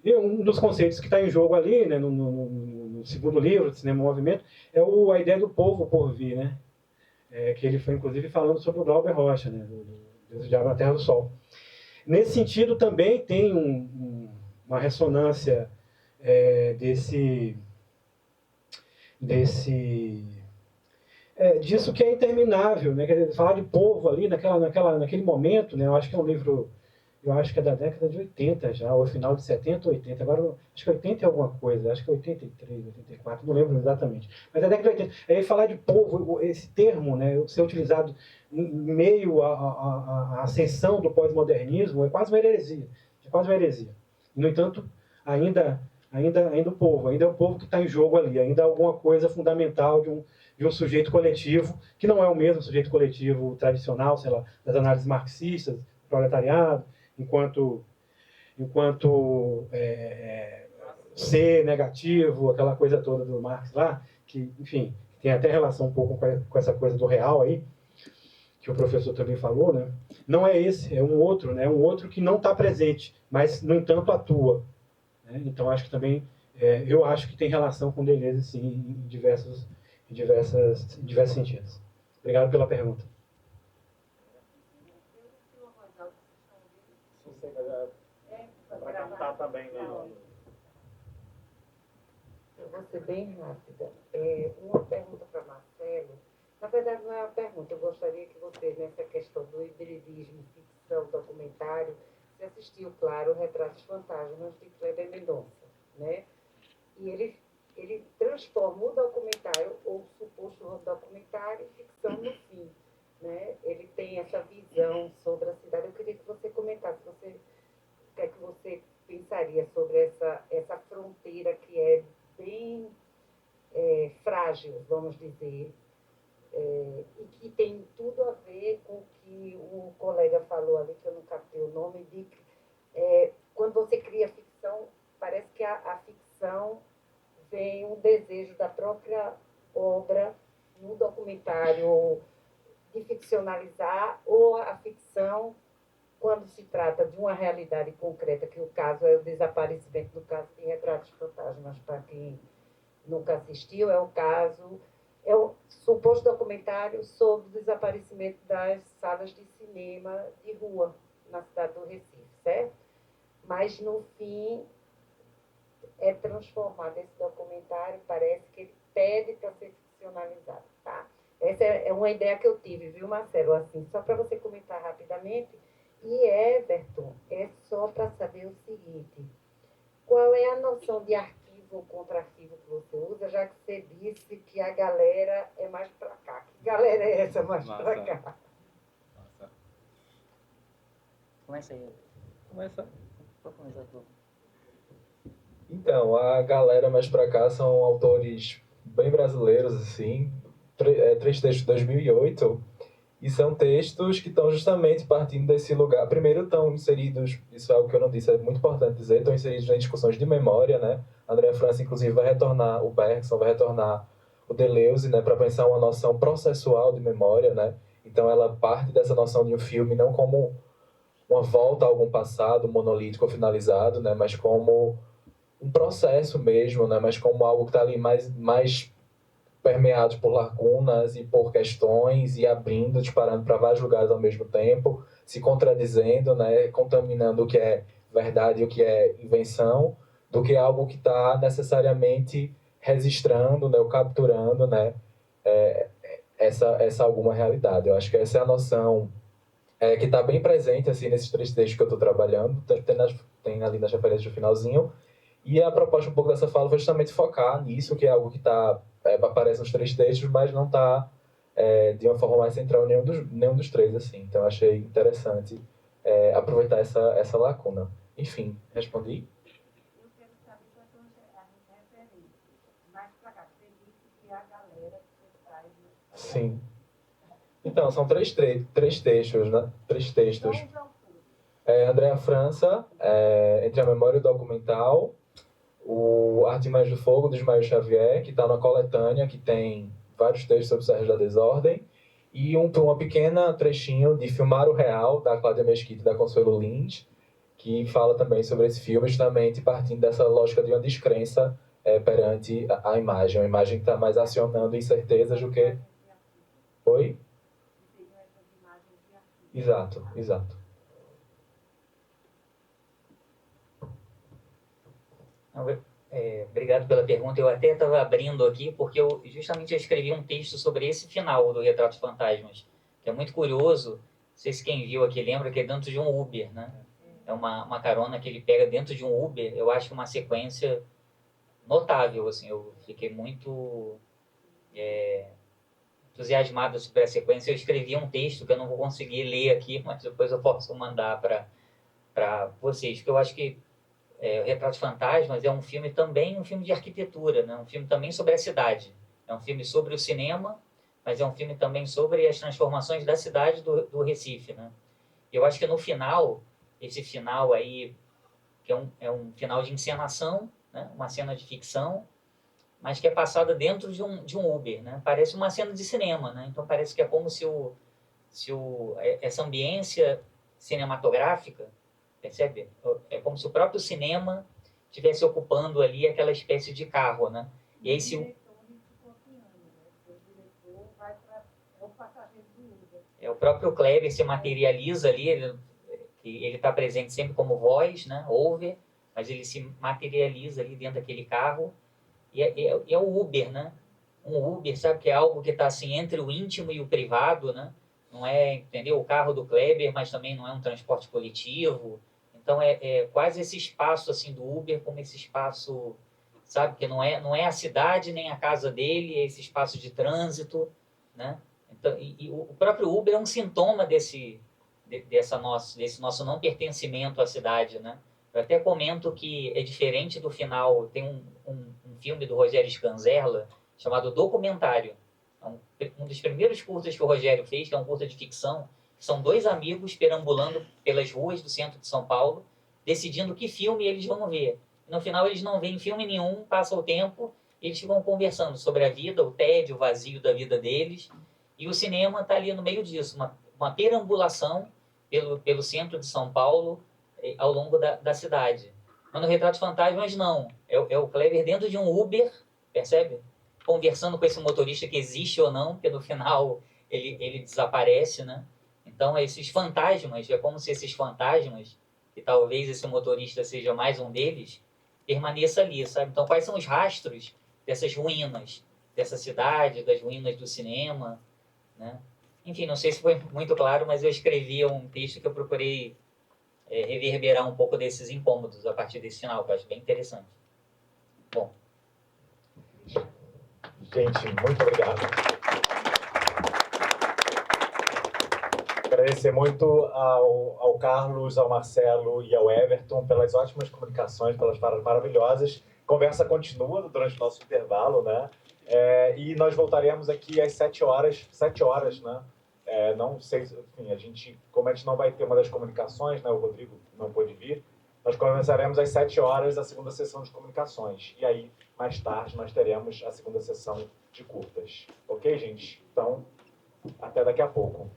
E um dos conceitos que está em jogo ali, né, no segundo livro, de Cinema e Movimento, é a ideia do povo por vir, né? Que ele foi, inclusive, falando sobre o Glauber Rocha, né, do Deus do Diabo na Terra do Sol. Nesse sentido, também tem uma ressonância disso que é interminável, né? Quer dizer, falar de povo ali naquele momento, né? Eu acho que é um livro eu acho que é da década de 80 já, ou final de 70, 80. Agora, acho que 80 é alguma coisa, acho que é 83, 84, não lembro exatamente. Mas é da década de 80. Aí falar de povo, esse termo, né, ser utilizado em meio à ascensão do pós-modernismo, é quase uma heresia. É quase uma heresia. No entanto, ainda o povo, ainda é o povo que está em jogo ali, ainda há alguma coisa fundamental de um sujeito coletivo, que não é o mesmo sujeito coletivo tradicional, sei lá, das análises marxistas, proletariado, enquanto ser negativo, aquela coisa toda do Marx lá, que, enfim, tem até relação um pouco com essa coisa do real aí, que o professor também falou, né? Não é esse, é um outro, né? Um outro que não está presente, mas, no entanto, atua. Né? Então, acho que também, eu acho que tem relação com Deleuze, sim, em diversos sentidos. Obrigado pela pergunta. Também, né? Eu vou ser bem rápida. Uma pergunta para Marcelo. Na verdade, não é uma pergunta. Eu gostaria que você, nessa questão do hibridismo, ficção, documentário, você assistiu, claro, Retratos Fantasmas de Kleber Mendonça, né? E ele transforma o documentário, ou o suposto documentário, em ficção no fim, né? Ele tem essa visão sobre a cidade. Eu queria que você comentasse, o que é que você pensaria sobre essa fronteira que é bem frágil, vamos dizer, e que tem tudo a ver com o que o colega falou ali, que eu não captei o nome, de que quando você cria ficção, parece que a ficção vem um desejo da própria obra no documentário de ficcionalizar, ou a ficção, quando se trata de uma realidade concreta, que o caso é o desaparecimento, no caso de Retratos Fantasmas, para quem nunca assistiu, é o suposto documentário sobre o desaparecimento das salas de cinema de rua na cidade do Recife, certo? Mas, no fim, é transformado esse documentário, parece que ele pede para ser ficcionalizado, tá? Essa é uma ideia que eu tive, viu, Marcelo? Assim, só para você comentar rapidamente. E, Everton, é só para saber o seguinte: qual é a noção de arquivo ou contra-arquivo que você usa, já que você disse que a galera é mais para cá? Que galera é essa mais para cá? Nossa. Começa aí. Pode começar tu. Então, a galera mais pra cá são autores bem brasileiros, assim, três textos de 2008, e são textos que estão justamente partindo desse lugar. Primeiro, estão inseridos, isso é algo que eu não disse, é muito importante dizer, estão inseridos em discussões de memória, né? André França, inclusive, vai retornar, o Bergson vai retornar o Deleuze, né, para pensar uma noção processual de memória, né? Então, ela parte dessa noção de um filme não como uma volta a algum passado monolítico ou finalizado, né, mas como um processo mesmo, né, mas como algo que está ali mais permeado por lacunas e por questões e abrindo, disparando para vários lugares ao mesmo tempo, se contradizendo, né, contaminando o que é verdade e o que é invenção, do que algo que está necessariamente registrando, né, ou capturando, né, essa alguma realidade. Eu acho que essa é a noção que está bem presente assim, nesses três textos que eu estou trabalhando, tem ali nas referências do finalzinho, e a proposta um pouco dessa fala foi justamente focar nisso, que é algo que aparece nos três textos, mas não está de uma forma mais central em nenhum dos três. Assim. Então, eu achei interessante aproveitar essa lacuna. Enfim, respondi? Eu quero saber quais são as referências. Mais para cá, você disse que a galera que você traz... Sim. Então, são três textos, né? Três textos. Andréa França, Entre a Memória e o Documental, o Arte e Mais do Fogo, do Ismael Xavier, que está na coletânea, que tem vários textos sobre o Sérgio da Desordem, e uma pequena trechinho de Filmar o Real, da Cláudia Mesquita e da Consuelo Lins, que fala também sobre esse filme, justamente partindo dessa lógica de uma descrença perante a imagem, uma imagem que está mais acionando incertezas do que... Oi? Exato. Obrigado pela pergunta. Eu até estava abrindo aqui, porque eu escrevi um texto sobre esse final do Retratos Fantasmas, que é muito curioso. Não sei se quem viu aqui lembra que é dentro de um Uber, né? é uma carona que ele pega dentro de um Uber. Eu acho uma sequência notável, assim, eu fiquei muito entusiasmado sobre a sequência. Eu escrevi um texto que eu não vou conseguir ler aqui, mas depois eu posso mandar para vocês, porque eu acho que o Retratos Fantasmas é um filme também, um filme de arquitetura, né? Um filme também sobre a cidade. É um filme sobre o cinema, mas é um filme também sobre as transformações da cidade do Recife, né? E eu acho que no final, esse final aí, que é um final de encenação, né? Uma cena de ficção, mas que é passada dentro de um Uber, né? Parece uma cena de cinema, né? Então parece que é como se essa ambiência cinematográfica, percebe? É como se o próprio cinema estivesse ocupando ali aquela espécie de carro, né? E aí o próprio Kleber se materializa ali, ele está presente sempre como voz, né? Over, mas ele se materializa ali dentro daquele carro. E é o Uber, né? Um Uber, sabe, que é algo que está assim entre o íntimo e o privado, né? Não é, entendeu? O carro do Kleber, mas também não é um transporte coletivo. Então é quase esse espaço assim do Uber como esse espaço, sabe, que não é a cidade nem a casa dele, é esse espaço de trânsito, né? Então, e o próprio Uber é um sintoma desse nosso não pertencimento à cidade, né? Eu até comento que é diferente do final. Tem um filme do Rogério Scanzerla chamado Documentário. É um dos primeiros curtas que o Rogério fez, que é um curta de ficção. São dois amigos perambulando pelas ruas do centro de São Paulo, decidindo que filme eles vão ver. No final, eles não veem filme nenhum, passa o tempo, e eles ficam conversando sobre a vida, o tédio, o vazio da vida deles. E o cinema está ali no meio disso, uma perambulação pelo centro de São Paulo, ao longo da cidade. Mas no Retratos Fantasmas, não. É o Kleber dentro de um Uber, percebe? Conversando com esse motorista que existe ou não, porque no final ele desaparece, né? Então, esses fantasmas, é como se esses fantasmas, que talvez esse motorista seja mais um deles, permaneça ali, sabe? Então, quais são os rastros dessas ruínas, dessa cidade, das ruínas do cinema, né? Enfim, não sei se foi muito claro, mas eu escrevi um texto que eu procurei reverberar um pouco desses incômodos a partir desse final, que eu acho bem interessante. Bom. Gente, muito obrigado. Agradecer muito ao Carlos, ao Marcelo e ao Everton pelas ótimas comunicações, pelas falas maravilhosas. A conversa continua durante o nosso intervalo, né? E nós voltaremos aqui às 7 horas. 7 horas, né? Não sei, enfim, como a gente não vai ter uma das comunicações, né? O Rodrigo não pôde vir. Nós começaremos às 7 horas a segunda sessão de comunicações. E aí, mais tarde, nós teremos a segunda sessão de curtas. Ok, gente? Então, até daqui a pouco.